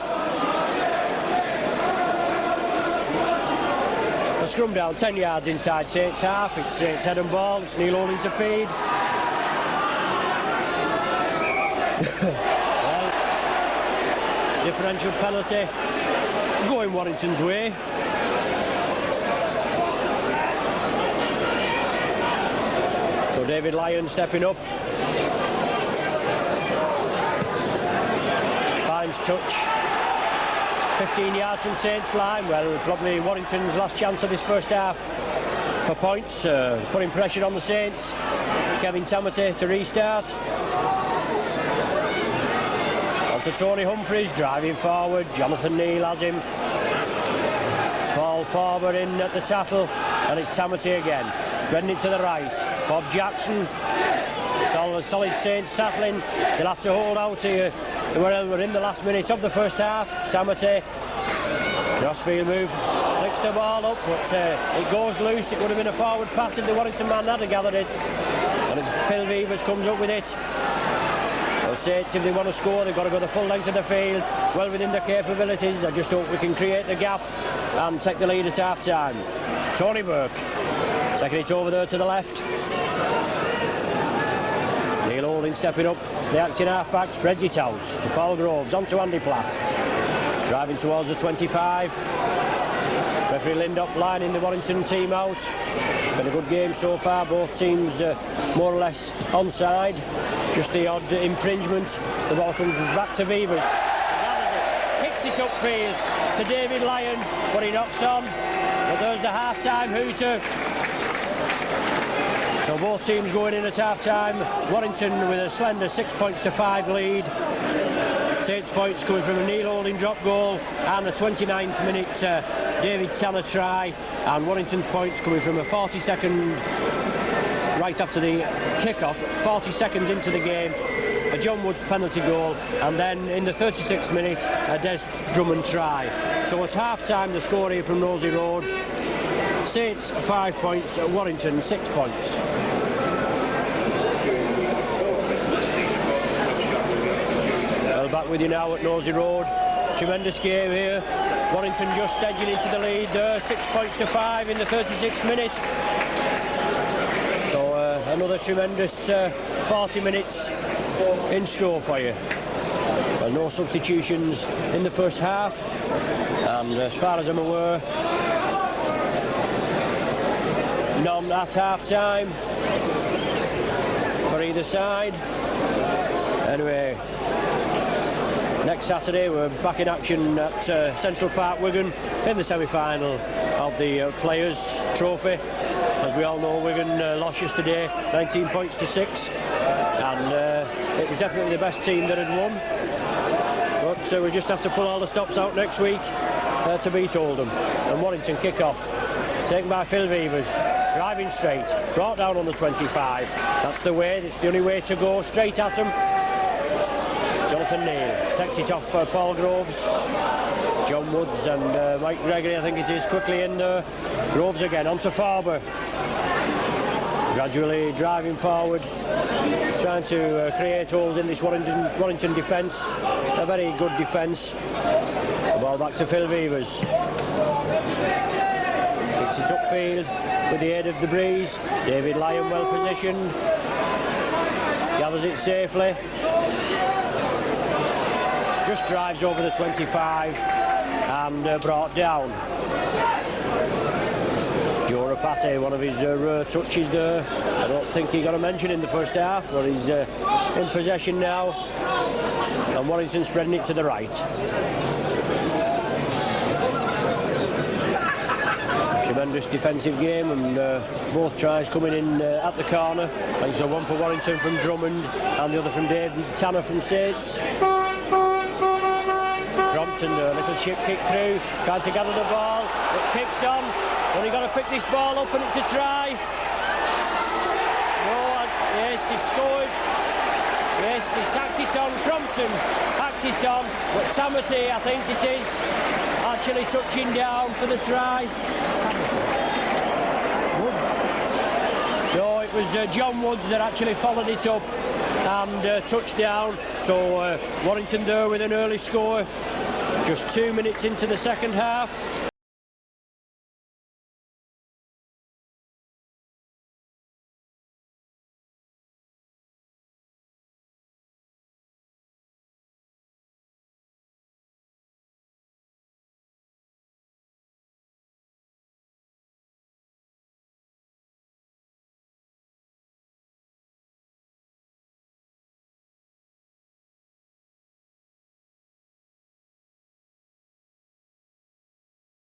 A scrum down, 10 yards inside Saints half. It's head and ball. It's Neil holding to feed. Differential penalty going Warrington's way. So David Lyon stepping up. Finds touch. 15 yards from Saints line. Well, probably Warrington's last chance of this first half for points. Putting pressure on the Saints. Kevin Tamati to restart. To Tony Humphreys, driving forward. Jonathan Neal has him. Ball forward in at the tackle, and it's Tamati again. Spreading it to the right. Bob Jackson. Solid Saints tackling. They'll have to hold out here. We're in the last minute of the first half. Tamati. Crossfield move. Flicks the ball up, but it goes loose. It would have been a forward pass if the Warrington man had gathered it. And it's Phil Beavers comes up with it. Saints, if they want to score, they've got to go the full length of the field, well within their capabilities. I just hope we can create the gap and take the lead at half-time. Tony Burke taking it over there to the left. Neil Holding stepping up, the acting half-back, spreads it out to Paul Groves, on to Andy Platt. Driving towards the 25. Referee Lindop lining the Warrington team out. Been a good game so far, both teams more or less onside. Just the odd infringement. The ball comes back to Beavers. Kicks it upfield to David Lyon, but he knocks on. But there's the half-time hooter. So both teams going in at half-time. Warrington with a slender 6 points to 5 lead. Saints points coming from a Neil Holding drop goal and a 29th minute David Tanner try. And Warrington's points coming from a 40-second right after the kick-off, 40 seconds into the game, a John Woods penalty goal, and then in the 36th minute, a Des Drummond try. So at half-time, the score here from Rosie Road, Saints 5 points, Warrington 6 points. Well, back with you now at Nosey Road. Tremendous game here. Warrington just edging into the lead there, 6 points to 5 in the 36th minute. So a another tremendous 40 minutes in store for you. Well, no substitutions in the first half, and as far as I'm aware, none at half-time for either side. Anyway, next Saturday we're back in action at Central Park, Wigan, in the semi-final of the Players' Trophy. As we all know, Wigan lost yesterday, 19 points to 6, and it was definitely the best team that had won. But we just have to pull all the stops out next week to beat Oldham. And Warrington kick-off, taken by Phil Vevers, driving straight, brought down on the 25. That's the way, it's the only way to go, straight at him. Jonathan Neal takes it off for Paul Groves. John Woods and Mike Gregory, I think it is, quickly in there. Groves again, onto Farber. Gradually driving forward, trying to create holes in this Warrington defence. A very good defence. The ball back to Phil Vevers. Picks it upfield with the aid of the breeze. David Lyon well positioned. Gathers it safely. Just drives over the 25 and brought down. Joe Rapati, one of his rare touches there. I don't think he got a mention in the first half, but he's in possession now. And Warrington spreading it to the right. Tremendous defensive game, and both tries coming in at the corner. Thanks to one for Warrington from Drummond and the other from David Tanner from Saints. Crompton, a little chip kick through, trying to gather the ball. It kicks on. Only got to pick this ball up, and it's a try. No, yes, he scored. Yes, he sacked it on. Crompton hacked it on, but Tamati, I think it is, actually touching down for the try. No, it was John Woods that actually followed it up and touched down. So Warrington there with an early score. Just 2 minutes into the second half.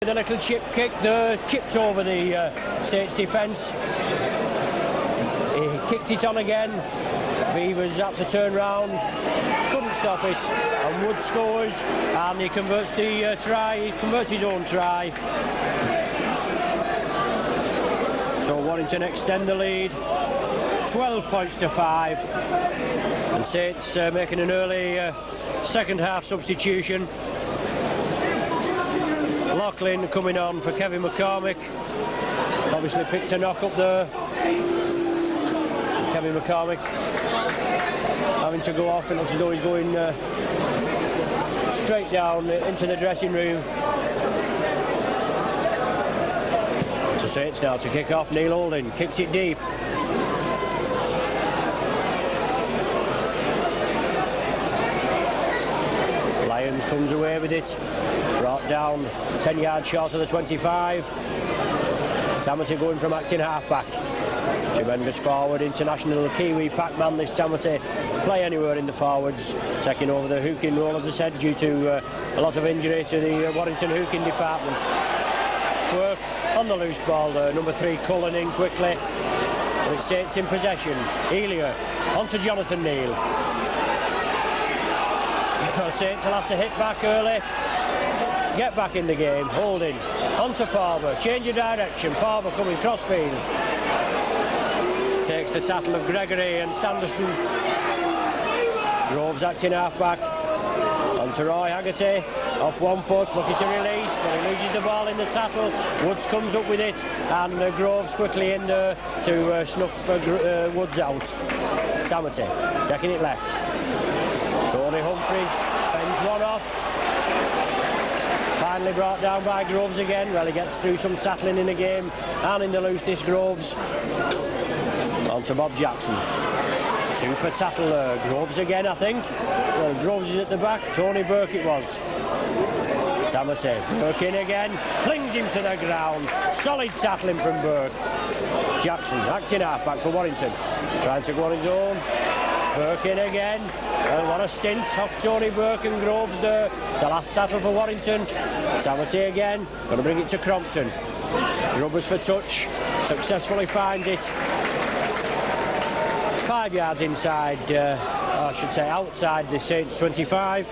The little chip kick there, chipped over the Saints defence. He kicked it on again. Vevers had to turn round, couldn't stop it, and Wood scores, and he converts the try. He converts his own try. So Warrington extend the lead, 12 points to 5, and Saints making an early second half substitution. Lachlan coming on for Kevin McCormick. Obviously picked a knock up there. Kevin McCormick having to go off. It looks as though he's going straight down into the dressing room. To Saints now to kick off. Neil Holding kicks it deep. Lyons comes away with it. Brought down 10 yards short of the 25. Tamati going from acting half-back. Tremendous forward, international Kiwi Pac-Man, this Tamati. Play anywhere in the forwards. Taking over the hooking role, as I said, due to a lot of injury to the Warrington hooking department. Quirk on the loose ball there. Number 3 Cullen in quickly. But it's Saints in possession. Elia onto Jonathan Neal. Saints will have to hit back early. Get back in the game. Holding onto Farber. Change of direction. Farber coming crossfield. Takes the tattle of Gregory and Sanderson. Groves acting half-back. Onto Roy Haggerty. Off one foot, looking to release, but he loses the ball in the tattle. Woods comes up with it, and Groves quickly in there to snuff Woods out. Tamati taking it left. Tony Humphries fends one off. Finally brought down by Groves again. Well, he gets through some tackling in the game and in the looseness, Groves. On to Bob Jackson. Super tackle there. Groves again, I think. Well, Groves is at the back. Tony Burke it was. Tamate. Burke in again. Flings him to the ground. Solid tackling from Burke. Jackson, acting half-back for Warrington. Trying to go on his own. Burke in again. Well, what a stint off Tony Burke and Groves there. It's the last tackle for Warrington. Tamate again. Going to bring it to Crompton. Grubbers for touch. Successfully finds it. 5 yards inside, I should say outside the Saints 25.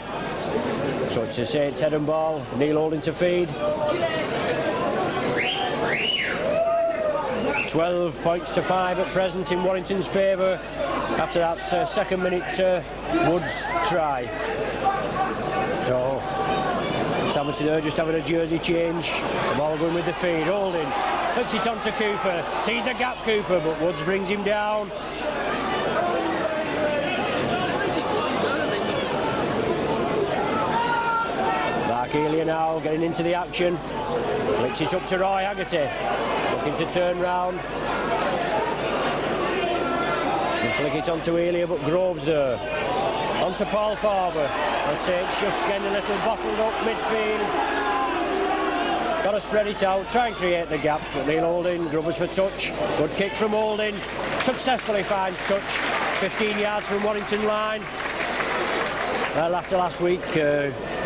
So it's a Saints head and ball. Neil Holding to feed. 12 points to 5 at present in Warrington's favour after that second minute Woods try. So Tamati there just having a jersey change. The ball going with the feed. Holding. Puts it on to Cooper. Sees the gap Cooper, but Woods brings him down. Mark Elia now getting into the action. Flicks it up to Roy Haggerty. Looking to turn round. And flick it on to Elia, but Groves there. On to Paul Farber. And Saints just getting a little bottled up midfield. Got to spread it out, try and create the gaps, but Neil Holding, Grubbers for touch. Good kick from Holding. Successfully finds touch. 15 yards from Warrington line. Well, after last week,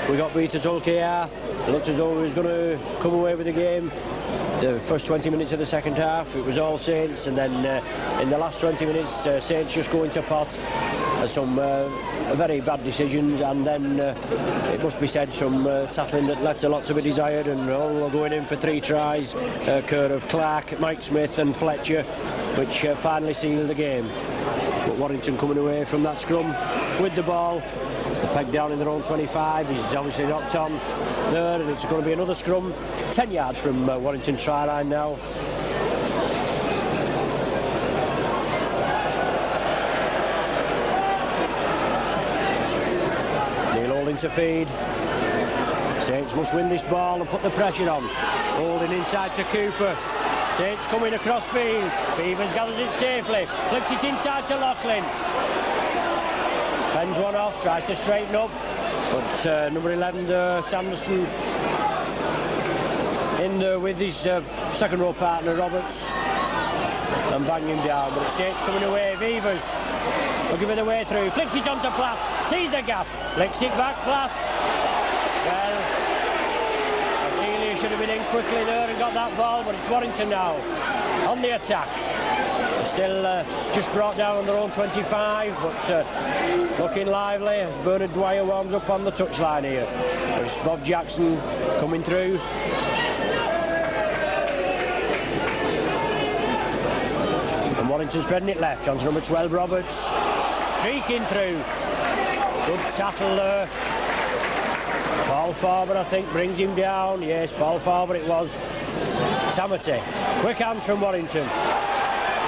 we got beat at Hull KR. It looked as though we was going to come away with the game. The first 20 minutes of the second half, it was all Saints, and then in the last 20 minutes, Saints just go into pot. Some very bad decisions, and then it must be said, some tackling that left a lot to be desired, and all going in for 3 tries, occur of Clark, Mike Smith and Fletcher, which finally sealed the game. But Warrington coming away from that scrum with the ball. The peg down in their own 25. He's obviously knocked on there, and it's going to be another scrum. 10 yards from Warrington try line now. Neil Holding to feed. Saints must win this ball and put the pressure on. Holding inside to Cooper. Saints coming across field. Beavers gathers it safely. Flicks it inside to Loughlin. Bends one off, tries to straighten up, but number 11 there, Sanderson, in there with his second row partner Roberts, and bang him down. But it's Saints coming away. Beavers will give it the way through, flicks it onto Platt, sees the gap, flicks it back Platt. Well, Amelia should have been in quickly there and got that ball, but it's Warrington now on the attack. Still just brought down on their own 25, but looking lively as Bernard Dwyer warms up on the touchline here. There's Bob Jackson coming through. And Warrington spreading it left onto number 12 Roberts. Streaking through. Good tackle there. Paul Farber, I think, brings him down. Yes, Paul Farber it was. Tamati. Quick hand from Warrington.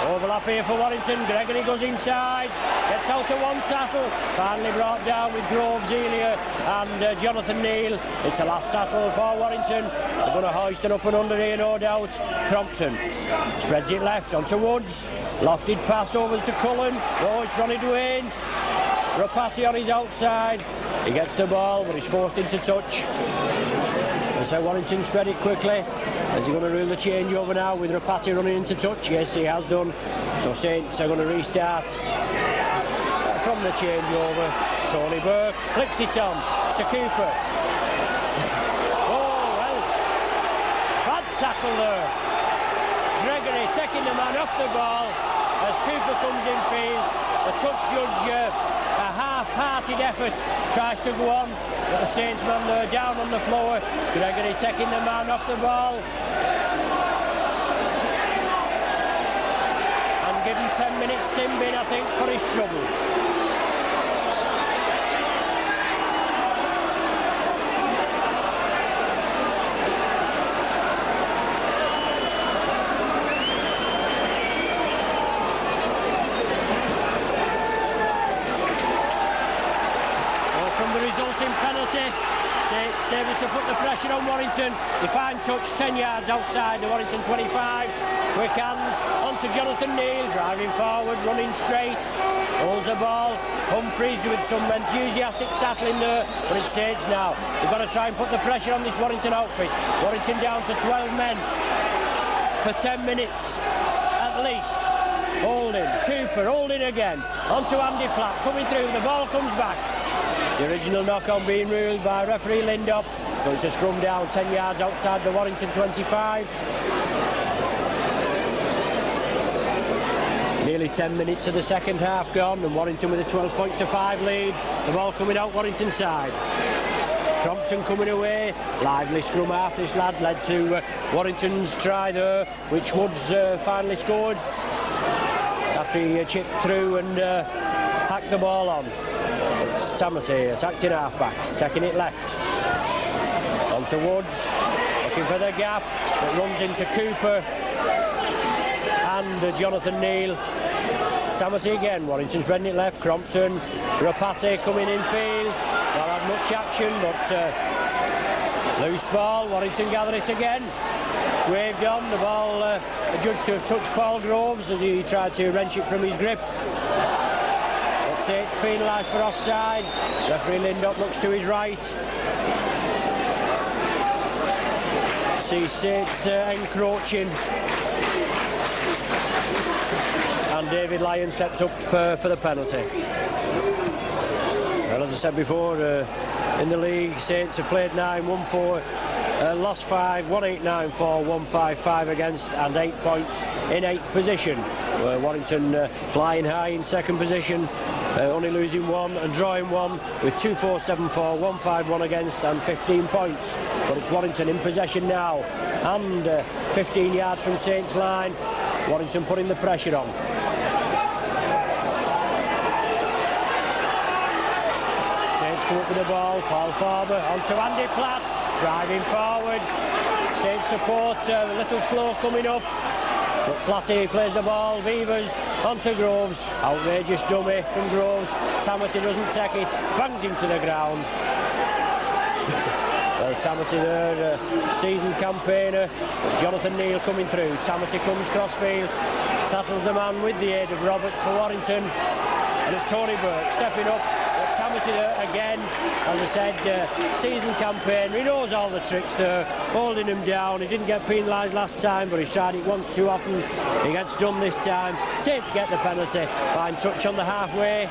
Overlap here for Warrington. Gregory goes inside, gets out to one tackle, finally brought down with Groves, Elia and Jonathan Neal. It's the last tackle for Warrington. They're going to hoist it up and under here, no doubt. Crompton spreads it left onto Woods. Lofted pass over to Cullen. Oh, it's Ronnie Duane. Rapati on his outside. He gets the ball, but he's forced into touch. And so Warrington spread it quickly. Is he going to rule the changeover now with Rapati running into touch? Yes, he has done. So Saints are going to restart from the changeover. Tony Burke flicks it on to Cooper. Oh, well, bad tackle there. Gregory taking the man off the ball as Cooper comes in field. The touch judge, a half-hearted effort, tries to go on, but the Saints man there down on the floor. Gregory taking the man off the ball. And given 10 minutes sin bin, I think, for his trouble. Resulting penalty, Saints able to put the pressure on Warrington. They find touch 10 yards outside the Warrington 25. Quick hands onto Jonathan Neal, driving forward, running straight. Holds the ball. Humphreys with some enthusiastic tackling there, but it's Saints now. They've got to try and put the pressure on this Warrington outfit. Warrington down to 12 men for 10 minutes at least. Holding, Cooper, holding again. Onto Andy Platt, coming through, the ball comes back. The original knock-on being ruled by referee Lindop. So it's a scrum down 10 yards outside the Warrington 25. Nearly 10 minutes of the second half gone, and Warrington with a 12-5 lead. The ball coming out Warrington side. Crompton coming away. Lively scrum half this lad led to Warrington's try there, which Woods finally scored after he chipped through and hacked the ball on. It's Tamati attacked in half-back, taking it left. On to Woods, looking for the gap, but runs into Cooper and Jonathan Neal. Tamati again, Warrington's reading it left, Crompton, Rapati coming in field. Not had much action, but loose ball, Warrington gather it again. It's waved on, the ball adjudged to have touched Paul Groves as he tried to wrench it from his grip. But Saints penalised for offside. Referee Lindop looks to his right. See Saints encroaching. And David Lyon sets up for the penalty. Well, as I said before, in the league, Saints have played 9, won 4, lost 5, 1-8-9 for, 1-5-5 against, and 8 points in 8th position. Warrington flying high in 2nd position, only losing 1 and drawing 1 with 2-4-7 for, 1-5-1 against, and 15 points. But it's Warrington in possession now, and 15 yards from Saints' line. Warrington putting the pressure on. Come up with the ball, Paul Farber onto Andy Platt, driving forward. Saints support, a little slow coming up, but Platty plays the ball. Vivers onto Groves, outrageous dummy from Groves. Tamati doesn't take it, bangs him to the ground. Well, Tamati there, seasoned campaigner. Jonathan Neal coming through. Tamati comes crossfield, tackles the man with the aid of Roberts for Warrington, and it's Tony Burke stepping up. Tamati there again, as I said, season campaign, he knows all the tricks there, holding him down. He didn't get penalised last time, but he's tried it once too often. He gets done this time. Saints get the penalty, fine touch on the halfway.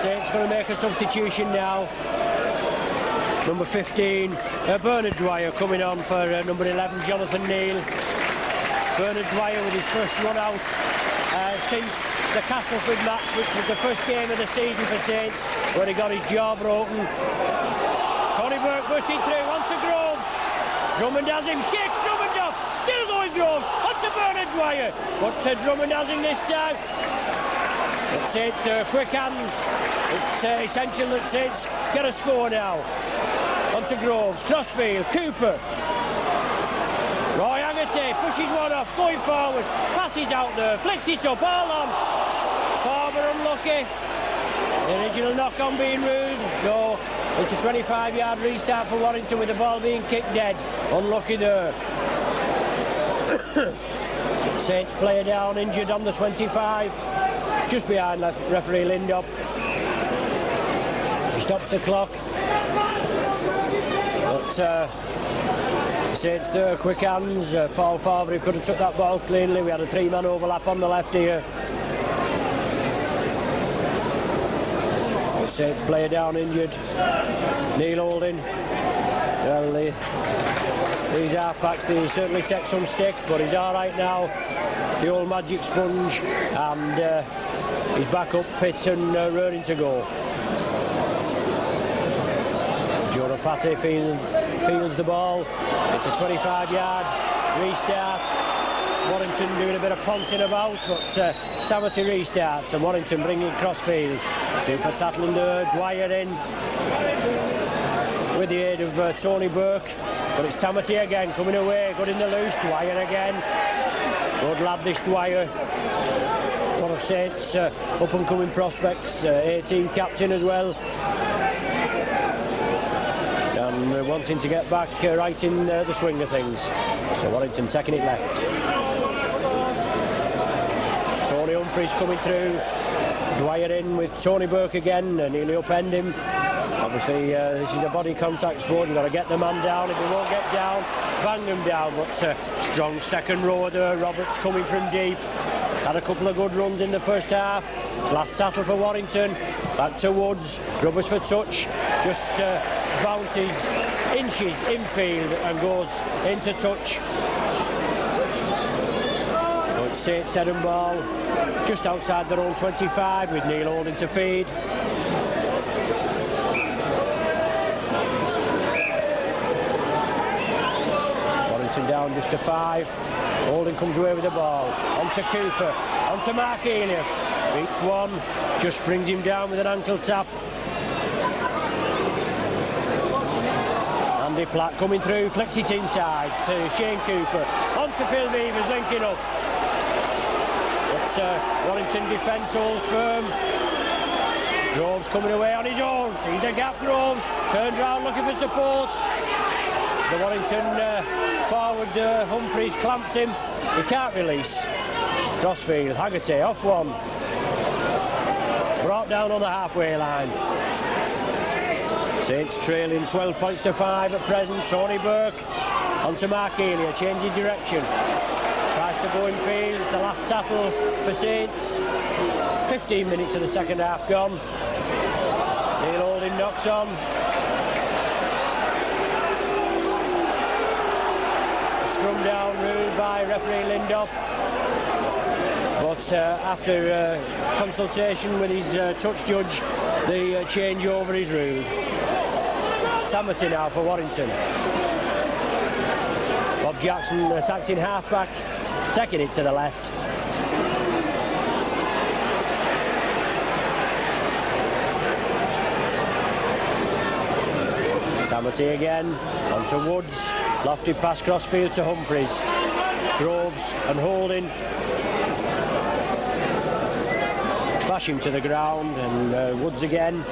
Saints going to make a substitution now. Number 15, Bernard Dwyer coming on for number 11, Jonathan Neal. Bernard Dwyer with his first run out since the Castleford match, which was the first game of the season for Saints, where he got his jaw broken. Tony Burke bursting through onto Groves. Drummond has him, shakes Drummond off, still going Groves, onto Bernard Dwyer, but Drummond has him this time. But Saints there, quick hands. It's essential that Saints get a score now. Onto Groves, crossfield, Cooper. Roy Haggerty pushes one off, going forward, passes out there, flicks it up, all on. Farber unlucky. The original knock-on being ruled. No, it's a 25-yard restart for Warrington with the ball being kicked dead. Unlucky there. Saints player down, injured on the 25, just behind referee Lindop. He stops the clock. But Saints there, quick hands. Paul Farber could have took that ball cleanly. We had a 3-man overlap on the left here. Saints player down, injured. Neil holding. Well, these half-backs, they certainly take some stick, but he's all right now. The old magic sponge, and he's back up fit and raring to go. Jonah Patty fields the ball. It's a 25-yard restart. Warrington doing a bit of pouncing about, but Tamati restarts, and Warrington bringing crossfield. Super tackling there, Dwyer in with the aid of Tony Burke, but it's Tamati again coming away, good in the loose. Dwyer again, good lad this Dwyer, one of Saints' up and coming prospects, 18 captain as well. and wanting to get back right in the swing of things. So Warrington taking it left. Tony Humphries coming through. Dwyer in with Tony Burke again, nearly upend him. Obviously, this is a body contact sport. You've got to get the man down. If he won't get down, bang him down. But strong second row there. Roberts coming from deep. Had a couple of good runs in the first half. Last tackle for Warrington. Back to Woods. Grubbers for touch. Just bounces inches infield and goes into touch. But St. Edmund ball just outside their own 25 with Neil holding to feed. Warrington down just to 5. Holding comes away with the ball. On to Cooper. On to Mark Elia. Beats one. Just brings him down with an ankle tap. Andy Platt coming through. Flicks it inside to Shane Cooper. On to Phil Beavers linking up. But Warrington defence holds firm. Groves coming away on his own. Sees the gap, Groves. Turns round looking for support. The Warrington forward Humphries clamps him. He can't release. Crossfield, Haggerty off one. Brought down on the halfway line. Saints trailing 12 points to 5 at present. Tony Burke onto Mark Elia, changing direction. Tries to go in field. It's the last tackle for Saints. 15 minutes of the second half gone. Neil Holding knocks on. Scrum down ruled by referee Lindop. But after consultation with his touch judge, the changeover is ruled. Tamati now for Warrington. Bob Jackson attacked in half-back, taking it to the left. Tamati again, onto Woods. Lofted pass crossfield to Humphries. Groves and Holding. Bash him to the ground, and Woods again.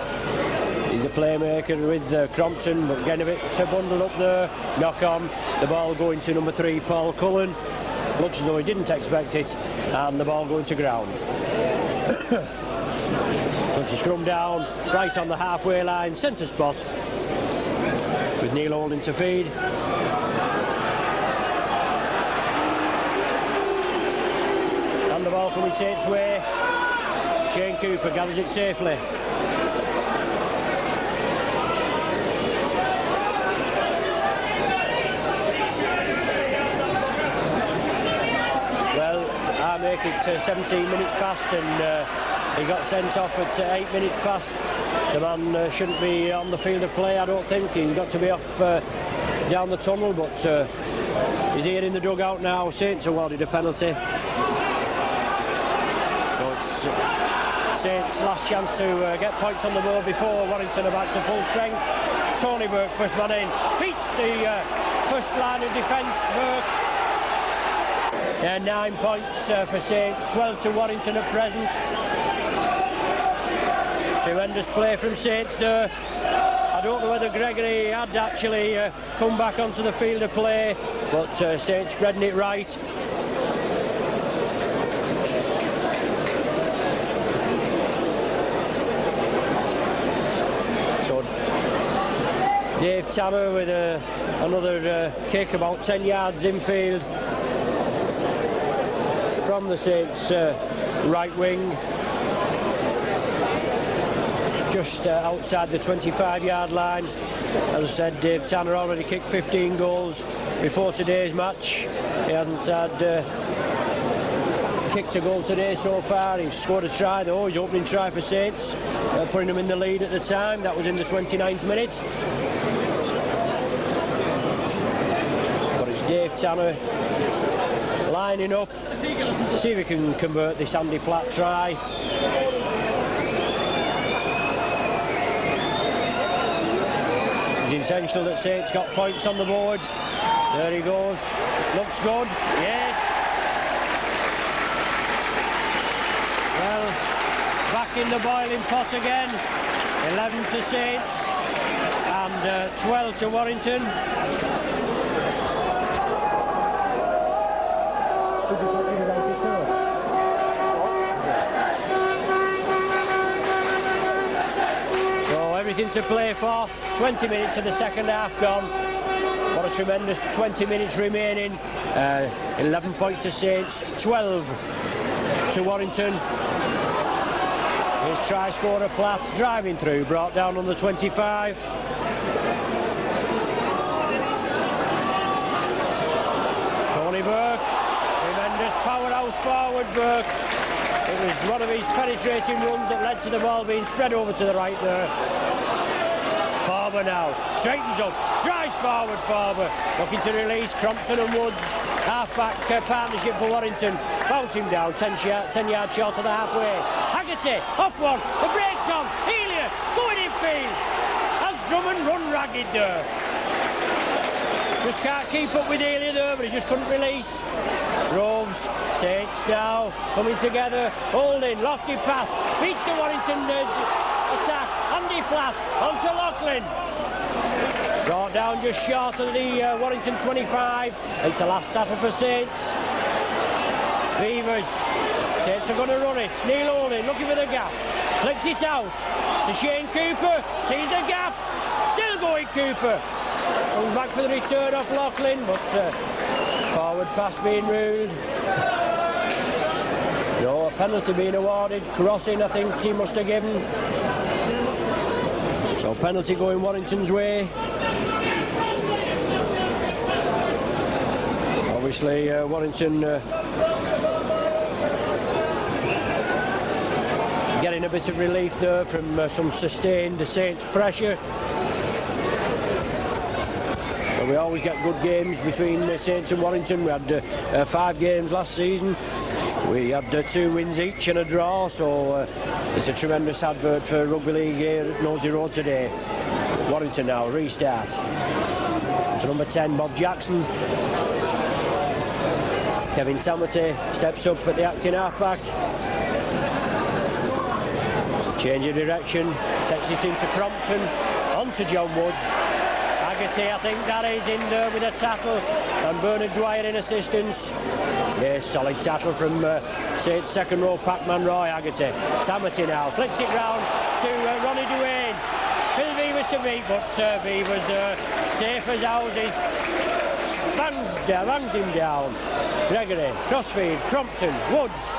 He's the playmaker with Crompton, but getting a bit bundled up there. Knock on. The ball going to number 3, Paul Cullen. Looks as though he didn't expect it, and the ball going to ground. Puts a scrum down, right on the halfway line, centre spot. With Neil Holding to feed. And the ball coming Saints' way. Shane Cooper gathers it safely. Well, I make it 17 minutes past, and he got sent off at 8 minutes past. The man shouldn't be on the field of play, I don't think. He's got to be off down the tunnel, but he's here in the dugout now. Saints awarded a penalty. So it's Saints' last chance to get points on the board before Warrington are back to full strength. Tony Burke, first man in, beats the first line of defence, Burke. 9 points for Saints, 12 to Warrington at present. Tremendous play from Saints there. I don't know whether Gregory had actually come back onto the field of play, but Saints spreading it right. So Dave Tanner with another kick about 10 yards infield from the Saints right wing. Just outside the 25-yard line. As I said, Dave Tanner already kicked 15 goals before today's match. He hasn't had kicked a goal today so far. He's scored a try though, his opening try for Saints, putting them in the lead at the time. That was in the 29th minute. But it's Dave Tanner lining up to see if he can convert this Andy Platt try. It's essential that Saints got points on the board. There he goes. Looks good. Yes. Well, back in the boiling pot again. 11 to Saints. and 12 to Warrington. So everything to play for. 20 minutes of the second half gone. What a tremendous 20 minutes remaining. 11 points to Saints, 12 to Warrington. Here's try scorer Platt driving through, brought down on the 25. Tony Burke, tremendous powerhouse forward Burke. It was one of his penetrating runs that led to the ball being spread over to the right there. Farber now, straightens up, drives forward Farber, looking to release Crompton and Woods. Half-back partnership for Warrington, bounce him down, 10 yards short of the halfway. Haggerty, off one, the brakes on, Helia, going in field. Has Drummond run ragged there? Just can't keep up with Helia there, but he just couldn't release. Groves, Saints now, coming together, holding, lofty pass, beats the Warrington attack. Andy Platt onto Loughlin. Brought down just short of the Warrington 25. It's the last tackle for Saints. Beavers. Saints are going to run it. Neil Holding looking for the gap. Flicks it out to Shane Cooper. Sees the gap. Still going Cooper. Comes back for the return off Loughlin, but forward pass being ruled. No, a penalty being awarded. Crossing, I think he must have given. So penalty going Warrington's way. Obviously Warrington getting a bit of relief there from some sustained Saints pressure. But we always get good games between Saints and Warrington. We had 5 games last season. We had 2 wins each and a draw, so it's a tremendous advert for rugby league here at Nosey Road today. Warrington now, restart. To number 10, Bob Jackson. Kevin Tamati steps up at the acting halfback. Change of direction, takes it into Crompton, onto John Woods. Haggerty, I think that is in there with a tackle, and Bernard Dwyer in assistance. Yes, solid tackle from Saints second row packman Roy Haggerty. Tamati now, flicks it round to Ronnie Duane. Phil Beavers to beat, but Beavers there, safe as houses. Bangs him down. Gregory, Crossfield, Crompton, Woods.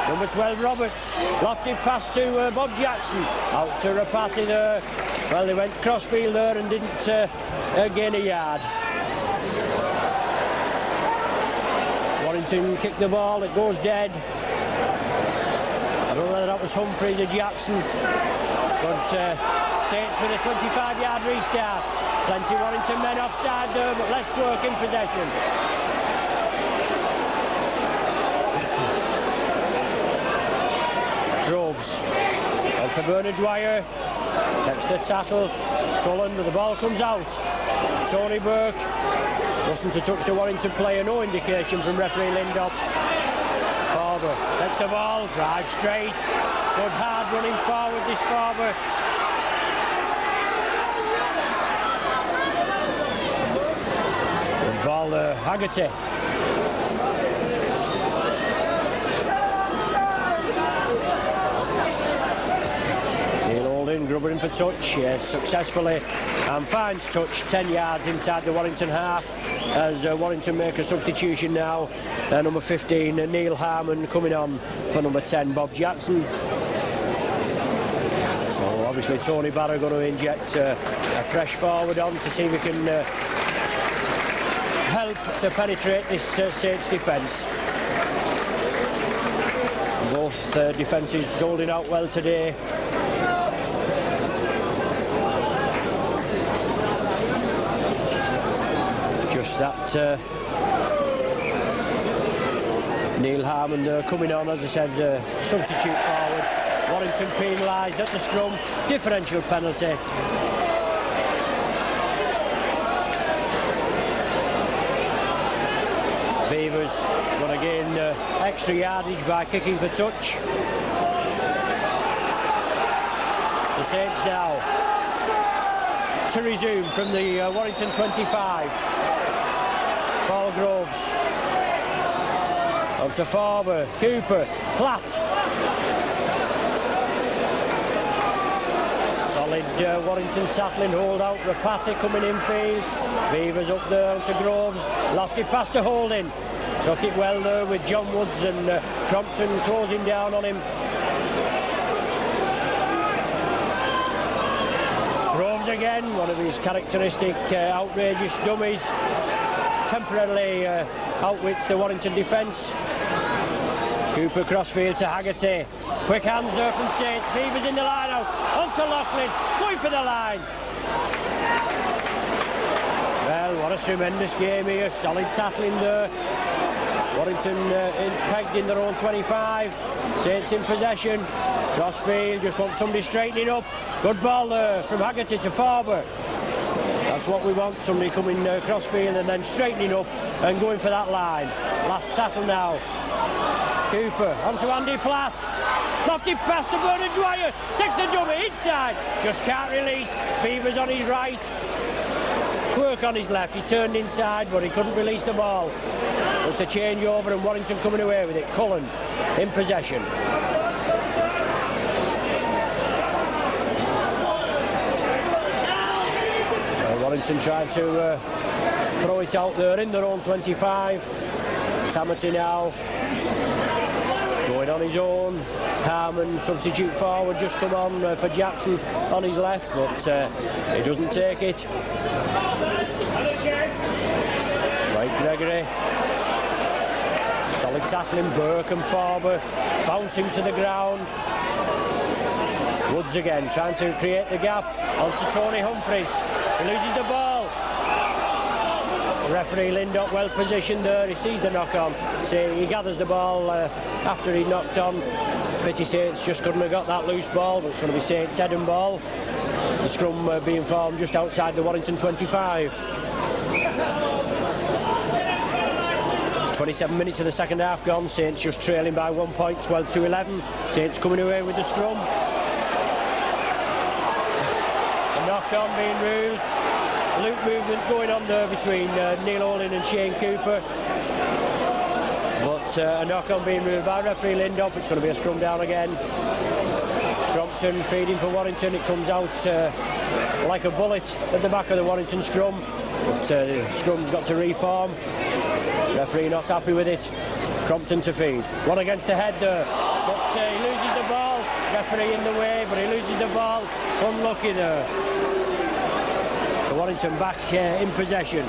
Number 12, Roberts. Lofted pass to Bob Jackson. Out to Rapati there. Well, they went crossfield there and didn't gain a yard. Warrington kicked the ball, it goes dead. I don't know whether that was Humphreys or Jackson, but Saints with a 25-yard restart. Plenty Warrington men offside there, but less Quirk in possession. Groves onto Bernard Dwyer, takes the tackle. Cullen, but the ball comes out. Tony Burke wasn't a touch to Warrington player, no indication from referee Lindop. Farber takes the ball, drives straight. Good hard running forward this Farber. Good ball there, Haggerty. Grubbering for touch, yes, successfully, and finds touch 10 yards inside the Warrington half as Warrington make a substitution now. Number 15, Neil Harmon, coming on for number 10, Bob Jackson. So obviously Tony Barra going to inject a fresh forward on to see if he can help to penetrate this Saints defence. Both defences holding out well today. Just that Neil Harmon coming on, as I said, substitute forward. Warrington penalised at the scrum, differential penalty. Beavers going to gain extra yardage by kicking for touch. So Saints now to resume from the Warrington 25. Paul Groves. Onto Farber, Cooper, Platt. Solid Warrington tackling, hold out, Rapati coming in field. Beavers up there onto Groves. Lofty pass to Holding. Took it well there with John Woods and Crompton closing down on him. Groves again, one of his characteristic outrageous dummies. Temporarily outwits the Warrington defence. Cooper crossfield to Haggerty. Quick hands there from Saints. Beavers in the line out. Onto Loughlin. Going for the line. Well, what a tremendous game here. Solid tackling there. Warrington pegged in their own 25. Saints in possession. Crossfield just wants somebody straightening up. Good ball there from Haggerty to Farber. That's what we want, somebody coming crossfield and then straightening up and going for that line. Last tackle now. Cooper onto Andy Platt. Lofty pass to Bernard Dwyer. Takes the dummy inside. Just can't release. Beavers on his right. Quirk on his left. He turned inside but he couldn't release the ball. Was the changeover and Warrington coming away with it. Cullen in possession. Warrington tried to throw it out there in their own 25. Tamati now going on his own. Harmon, substitute forward, just come on for Jackson on his left, but he doesn't take it. Mike Gregory. Solid tackling, Burke and Farber bouncing to the ground. Woods again, trying to create the gap onto Tony Humphries. He loses the ball. The referee Lindop well positioned there. He sees the knock on. So he gathers the ball after he knocked on. Pity Saints just couldn't have got that loose ball, but it's going to be Saints head and ball. The scrum being formed just outside the Warrington 25. 27 minutes of the second half gone. Saints just trailing by 1 point, 12-11. Saints coming away with the scrum. On being ruled. Loop movement going on there between Neil Holding and Shane Cooper. But a knock-on being ruled by referee Lindop. It's going to be a scrum down again. Crompton feeding for Warrington. It comes out like a bullet at the back of the Warrington scrum. But the scrum's got to reform. Referee not happy with it. Crompton to feed. One against the head there. But he loses the ball. Referee in the way, but he loses the ball. Unlucky there. So Warrington back in possession.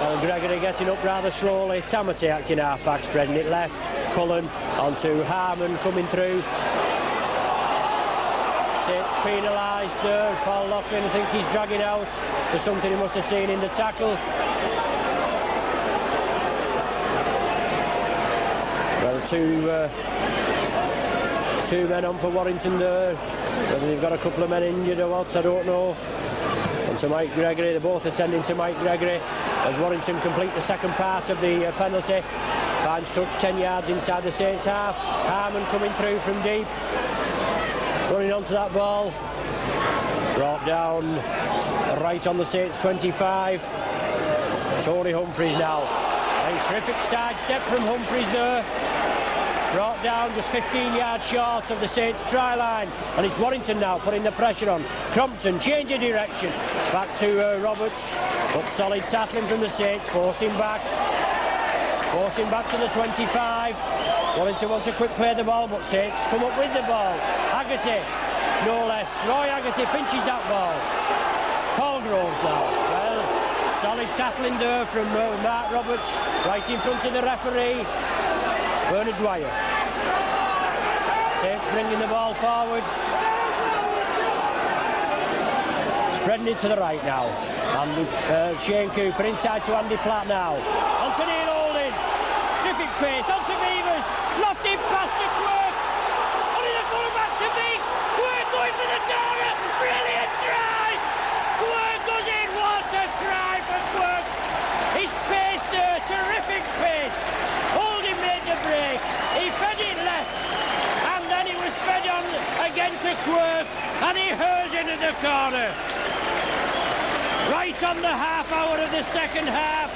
Well, Gregory getting up rather slowly. Tamati acting half-back, spreading it left. Cullen onto Harmon coming through. Saints penalised there. Paul Loughlin, I think he's dragging out. There's something he must have seen in the tackle. Well, two men on for Warrington there. Whether they've got a couple of men injured or what, I don't know. And to Mike Gregory, they're both attending to Mike Gregory as Warrington complete the second part of the penalty. Finds touch 10 yards inside the Saints half. Harmon coming through from deep. Running onto that ball. Brought down right on the Saints 25. Tony Humphries now. A terrific sidestep from Humphries there. Brought down just 15 yards short of the Saints try line. And it's Warrington now putting the pressure on. Crompton, change of direction. Back to Roberts. But solid tackling from the Saints. Forcing back to the 25. Warrington want to quick play the ball, but Saints come up with the ball. Haggerty, no less. Roy Haggerty pinches that ball. Paul Groves now. Well, solid tackling there from Mark Roberts. Right in front of the referee. Bernard Dwyer. Saints bringing the ball forward. Spreading it to the right now. And Shane Cooper inside to Andy Platt now. Onto Neil Holding. Terrific pace. Onto Beavers. Lofty pass to Quirk. Only the full back to Meek. Quirk going for the corner. Brilliant try. Quirk goes in. What a try for Quirk. His pace there. Terrific pace. Holding made the break. He fed it and he hurls into the corner. Right on the half hour of the second half.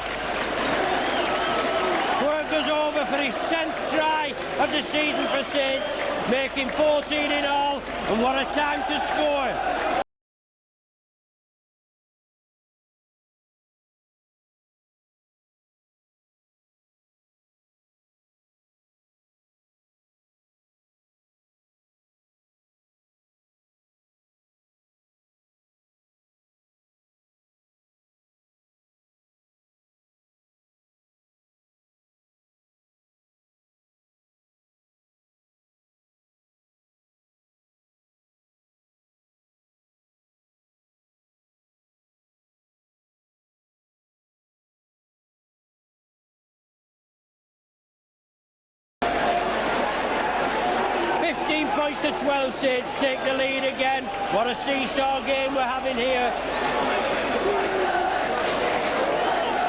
Quirk goes over for his 10th try of the season for Saints, making 14 in all, and what a time to score. Points to 12, Saints take the lead again. What a seesaw game we're having here.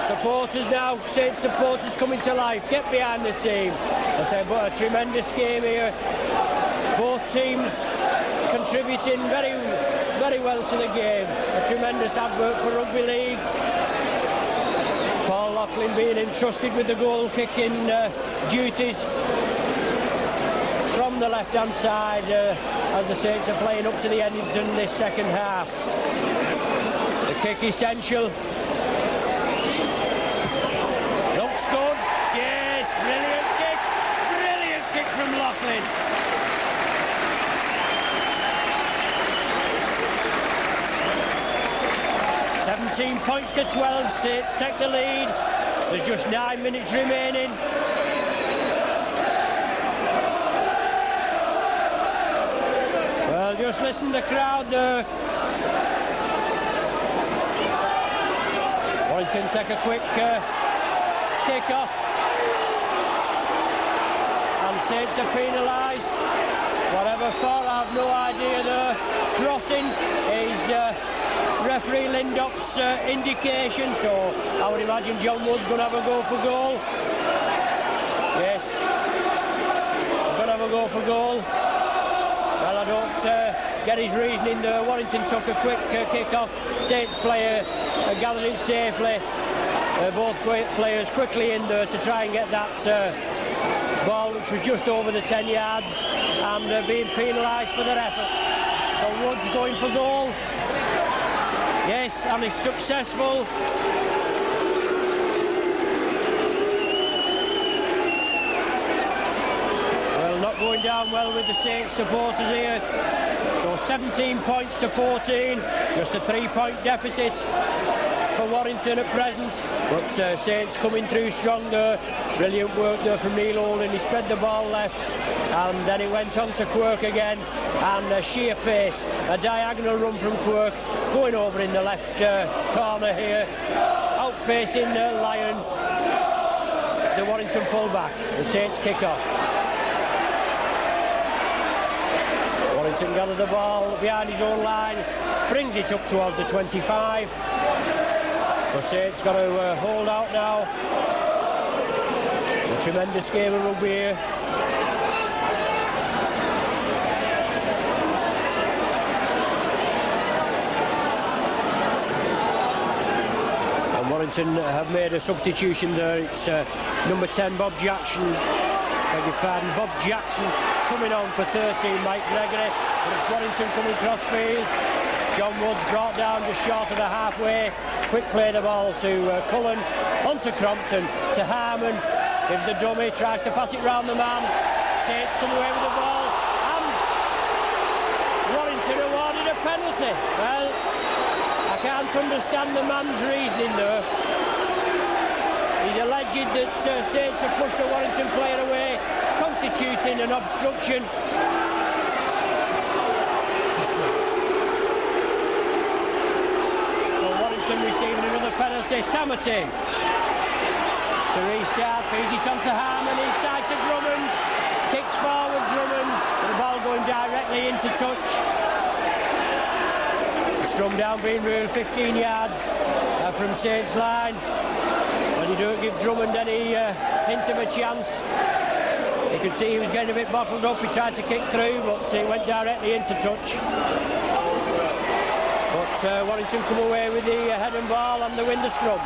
Supporters now, Saints supporters coming to life, get behind the team. I say, but a tremendous game here. Both teams contributing very, very well to the game. A tremendous advert for rugby league. Paul Loughlin being entrusted with the goal kicking duties from the left-hand side as the Saints are playing up to the end in this second half. The kick essential. Looks good. Yes, brilliant kick. Brilliant kick from Loughlin. "17 points to 12, Saints take the lead. There's just 9 minutes remaining. Just listen to the crowd there. Warrington take a quick kick off. And Saints are penalised. Whatever for, I have no idea there. Crossing is referee Lindop's indication, so I would imagine John Wood's going to have a go for goal. Yes, he's going to have a go for goal. Well, I don't get his reasoning there. Warrington took a quick kick-off. Saints player gathered it safely. Both players quickly in there to try and get that ball, which was just over the 10 yards, and being penalised for their efforts. So Woods going for goal. Yes, and he's successful. Going down well with the Saints supporters here. So 17 points to 14, just a 3-point deficit for Warrington at present, but Saints coming through strong there. Brilliant work there from Neil Oldham. He spread the ball left and then he went on to Quirk again, and sheer pace, a diagonal run from Quirk going over in the left corner here, outpacing Lyon, the Warrington fullback. The Saints kick off. Warrington gathered the ball behind his own line, brings it up towards the 25. So Saints got to hold out now. A tremendous game of rugby here. And Warrington have made a substitution there. It's number 10, Bob Jackson. Beg your pardon, Bob Jackson coming on for 13, Mike Gregory, and it's Warrington coming crossfield. John Woods brought down just short of the halfway. Quick play the ball to Cullen, onto Crompton, to Harmon, gives the dummy, tries to pass it round the man. Saints come away with the ball, and Warrington awarded a penalty. Well, I can't understand the man's reasoning there. He's alleged that Saints have pushed a Warrington player away, constituting an obstruction. So Warrington receiving another penalty. Tamati to restart, feeds it on to Harmon, inside to Drummond, kicks forward Drummond, the ball going directly into touch. The scrum down being ruled 15 yards from Saints line. And you don't give Drummond any hint of a chance. You could see he was getting a bit bottled up. He tried to kick through, but he went directly into touch. But Warrington come away with the head and ball and they win the scrum.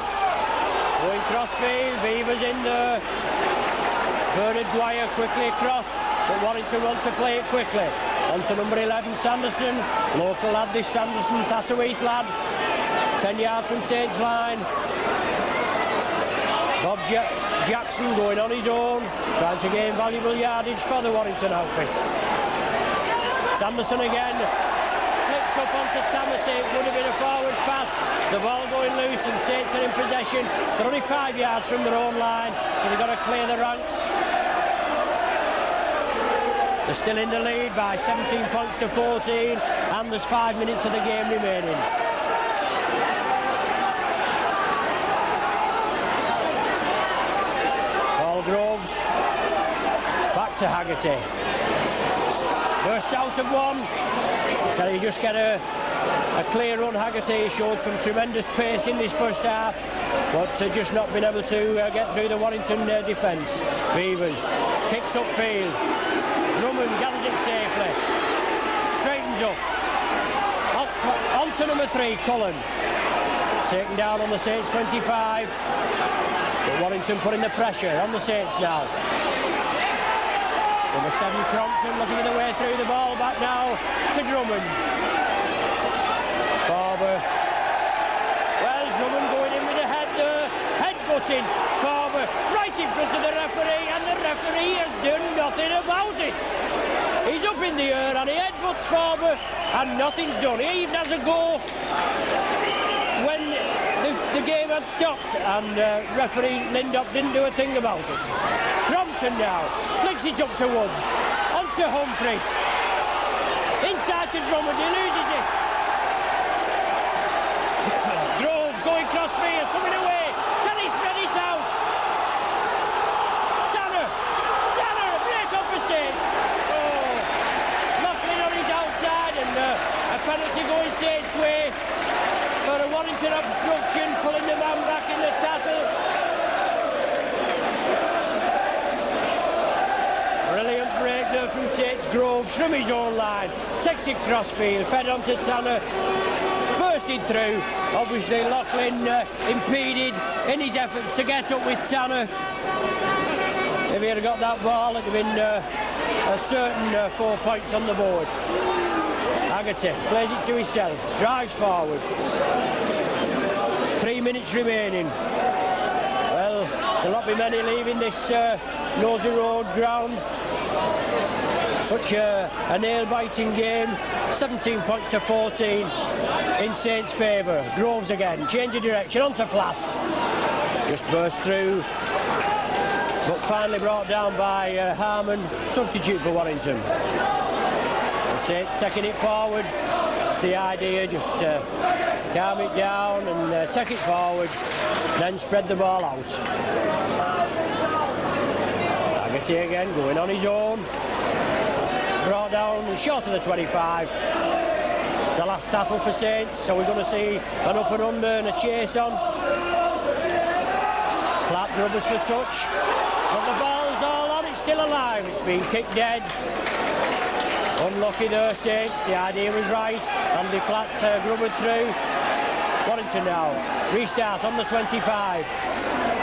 Going crossfield, Beavers in there. Bernard Dwyer quickly across, but Warrington want to play it quickly. On to number 11, Sanderson. Local lad, this Sanderson, Tatterweath lad. 10 yards from Saints line. Bob Jackson going on his own, trying to gain valuable yardage for the Warrington outfit. Sanderson again, flipped up onto Tamati, would have been a forward pass. The ball going loose and Saints are in possession. They're only 5 yards from their own line, so they've got to clear the ranks. They're still in the lead by 17 points to 14, and there's 5 minutes of the game remaining. Groves, back to Haggerty. Burst out of one. So you just get a clear run. Haggerty showed some tremendous pace in this first half, but just not been able to get through the Warrington defence. Beavers kicks upfield. Drummond gathers it safely. Straightens up. On to number 3, Cullen. Taken down on the Saints 25. But Warrington putting the pressure on the Saints now. Number 7, Crompton looking at the way through the ball. Back now to Drummond. Farber. Well, Drummond going in with a head there. Headbutting Farber right in front of the referee, and the referee has done nothing about it. He's up in the air and he headbutts Farber, and nothing's done. He even has a go when the game had stopped, and referee Lindop didn't do a thing about it. Crompton now flicks it up to Woods, onto Humphreys, inside to Drummond, he loses it. Groves going crossfield, coming away, can he spread it out? Tanner, a break up for Saints. Oh, Lachlan on his outside, and a penalty going Saints' way. For a Warrington obstruction, pulling the man back in the tackle. Brilliant break there from Saints. Groves from his own line. Takes it crossfield, fed on to Tanner. Bursted through. Obviously Lachlan impeded in his efforts to get up with Tanner. If he had got that ball, it'd have been a certain 4 points on the board. Haggerty plays it to himself, drives forward. 3 minutes remaining. Well, there'll not be many leaving this Nosey Road ground. Such a nail-biting game. 17 points to 14 in Saints' favour. Groves again, change of direction onto Platt. Just burst through, but finally brought down by Harmon, substitute for Warrington. Saints taking it forward. That's the idea, just calm it down and take it forward, then spread the ball out. Haggerty again going on his own. Brought down short of the 25. The last tackle for Saints, so we're going to see an up and under and a chase on. Platt rubbers for touch, but the ball's all on, it's still alive, it's been kicked dead. Unlucky there, Saints. The idea was right. Andy Platt grubbered through. Warrington now. Restart on the 25.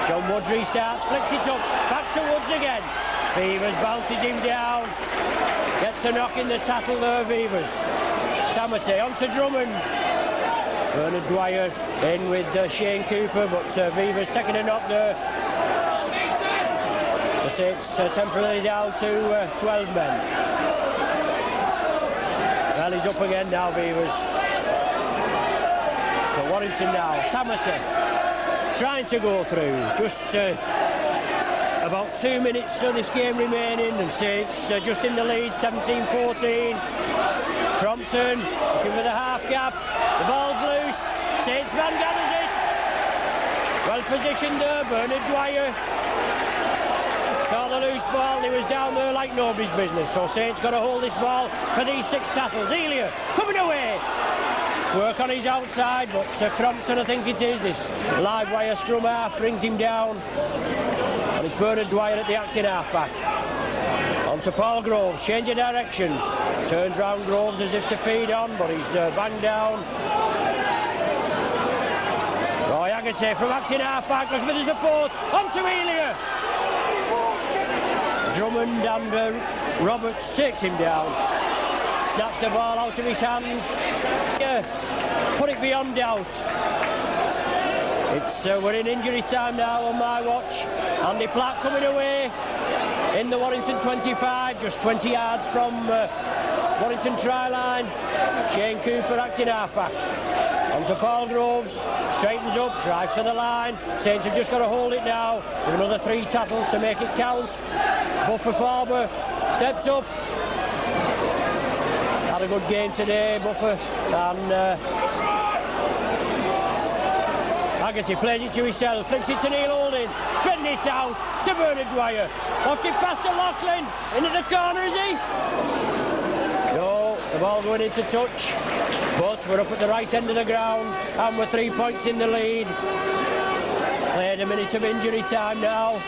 John Woods restarts, flicks it up. Back to Woods again. Beavers bounces him down. Gets a knock in the tackle there, Beavers. Tamati on to Drummond. Bernard Dwyer in with Shane Cooper, but Beavers taking a knock there. So Saints temporarily down to 12 men. Well, he's up again now, Beavers. So Warrington now, Tamati trying to go through. Just about 2 minutes of this game remaining, and Saints just in the lead, 17-14. Crompton looking for the half gap. The ball's loose. Saints man gathers it. Well positioned there, Bernard Dwyer. Saw the loose ball, he was down there like nobody's business. So Saints got to hold this ball for these 6 tackles. Elia coming away. Work on his outside, but Crompton, I think it is, this live wire scrum half brings him down. And it's Bernard Dwyer at the acting half-back. On to Paul Groves, change of direction. Turns round Groves as if to feed on, but he's banged down. Roy Haggerty from acting half-back, looking for the support. On to Elia. Drummond and Roberts takes him down. Snatched the ball out of his hands. Put it beyond doubt. We're in injury time now on my watch. Andy Platt coming away in the Warrington 25, just 20 yards from Warrington try line. Shane Cooper acting half-back. On to Paul Groves, straightens up, drives to the line. Saints have just got to hold it now with another 3 tackles to make it count. Buffer Farber steps up. Had a good game today, Buffer, and Haggerty plays it to himself, flicks it to Neil Holding, spreading it out to Bernard Dwyer. Off it past to Loughlin, into the corner, is he? No, the ball going into touch, but we're up at the right end of the ground and we're 3 points in the lead. Played a minute of injury time now.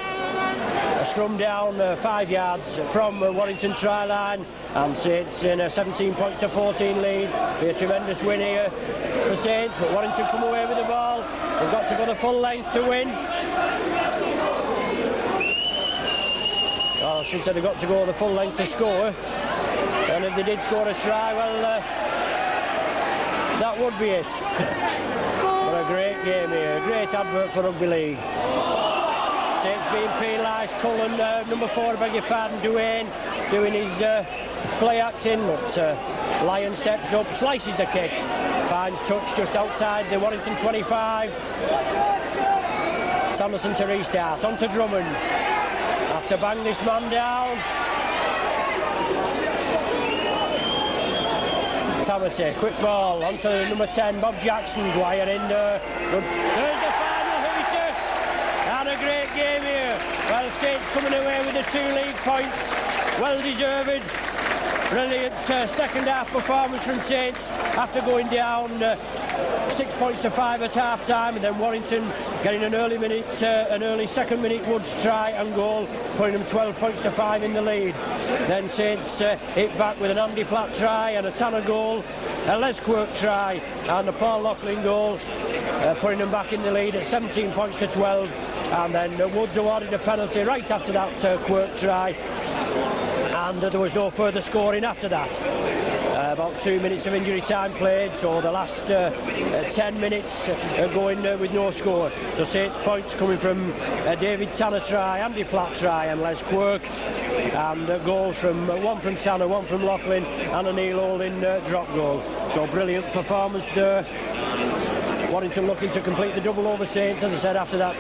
A scrum down 5 yards from Warrington try line, and Saints in a 17 points to 14 lead. Be a tremendous win here for Saints, but Warrington come away with the ball. They've got to go the full length to win. Oh, I should say they've got to go the full length to score. And if they did score a try, well, that would be it. But a great game here, great advert for rugby league. Saints being penalised. Cullen, number 4, I beg your pardon, Duane, doing his play acting, but Lyon steps up, slices the kick, finds touch just outside the Warrington 25. Sanderson to restart, on to Drummond. Have to bang this man down. Tamati, quick ball, on to number 10, Bob Jackson. Dwyer in there. Good. There's the final hooter. And a great game here. Well, Saints coming away with the 2 league points. Well deserved. Brilliant second half performance from Saints after going down 6 points to 5 at half time, and then Warrington getting an early second minute Woods try and goal, putting them 12 points to 5 in the lead. Then Saints hit back with an Andy Platt try and a Tanner goal, a Les Quirk try and a Paul Loughlin goal, putting them back in the lead at 17 points to 12. And then Woods awarded a penalty right after that Quirk try, and there was no further scoring after that. About 2 minutes of injury time played, so the last 10 minutes going with no score. So Saints points coming from David Tanner try, Andy Platt try and Les Quirk, and goals from one from Tanner, one from Loughlin and a Neil Holding drop goal. So brilliant performance there. Warrington looking to complete the double over Saints, as I said, after that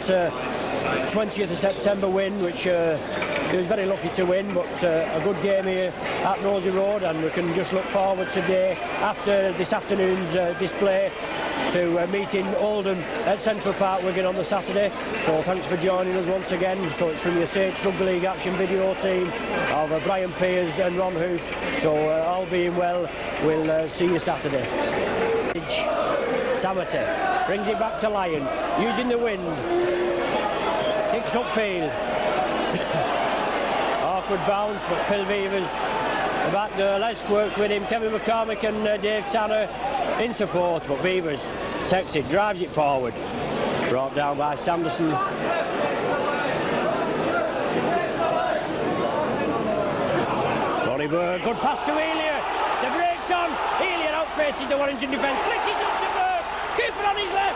20th of September win, which he was very lucky to win, but a good game here at Nosey Road, and we can just look forward today, after this afternoon's display, to meeting Oldham at Central Park Wigan on the Saturday. So thanks for joining us once again. So it's from your Saints Rugby League Action video team of Brian Pears and Ron Huth. So all being well, we'll see you Saturday. Tamati brings it back to Lyon, using the wind, kicks upfield. Awkward bounce, but Phil Beavers back there. Les Quirk's with him, Kevin McCormick and Dave Tanner in support, but Beavers takes it, drives it forward. Brought down by Sanderson. Tony Burke, good pass to Elia. The brakes on. Elia outpaces the Warrington defence. Flicks it up to Burke. Cooper on his left.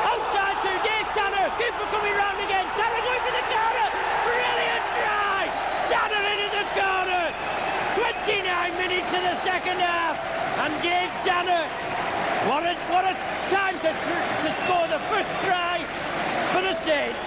Outside to Dave Tanner. Cooper coming round again. Tanner going for the corner. Brilliant try. Tanner into the corner. 29 minutes to the second half. And Dave Tanner, what a time to score the first try for the Saints.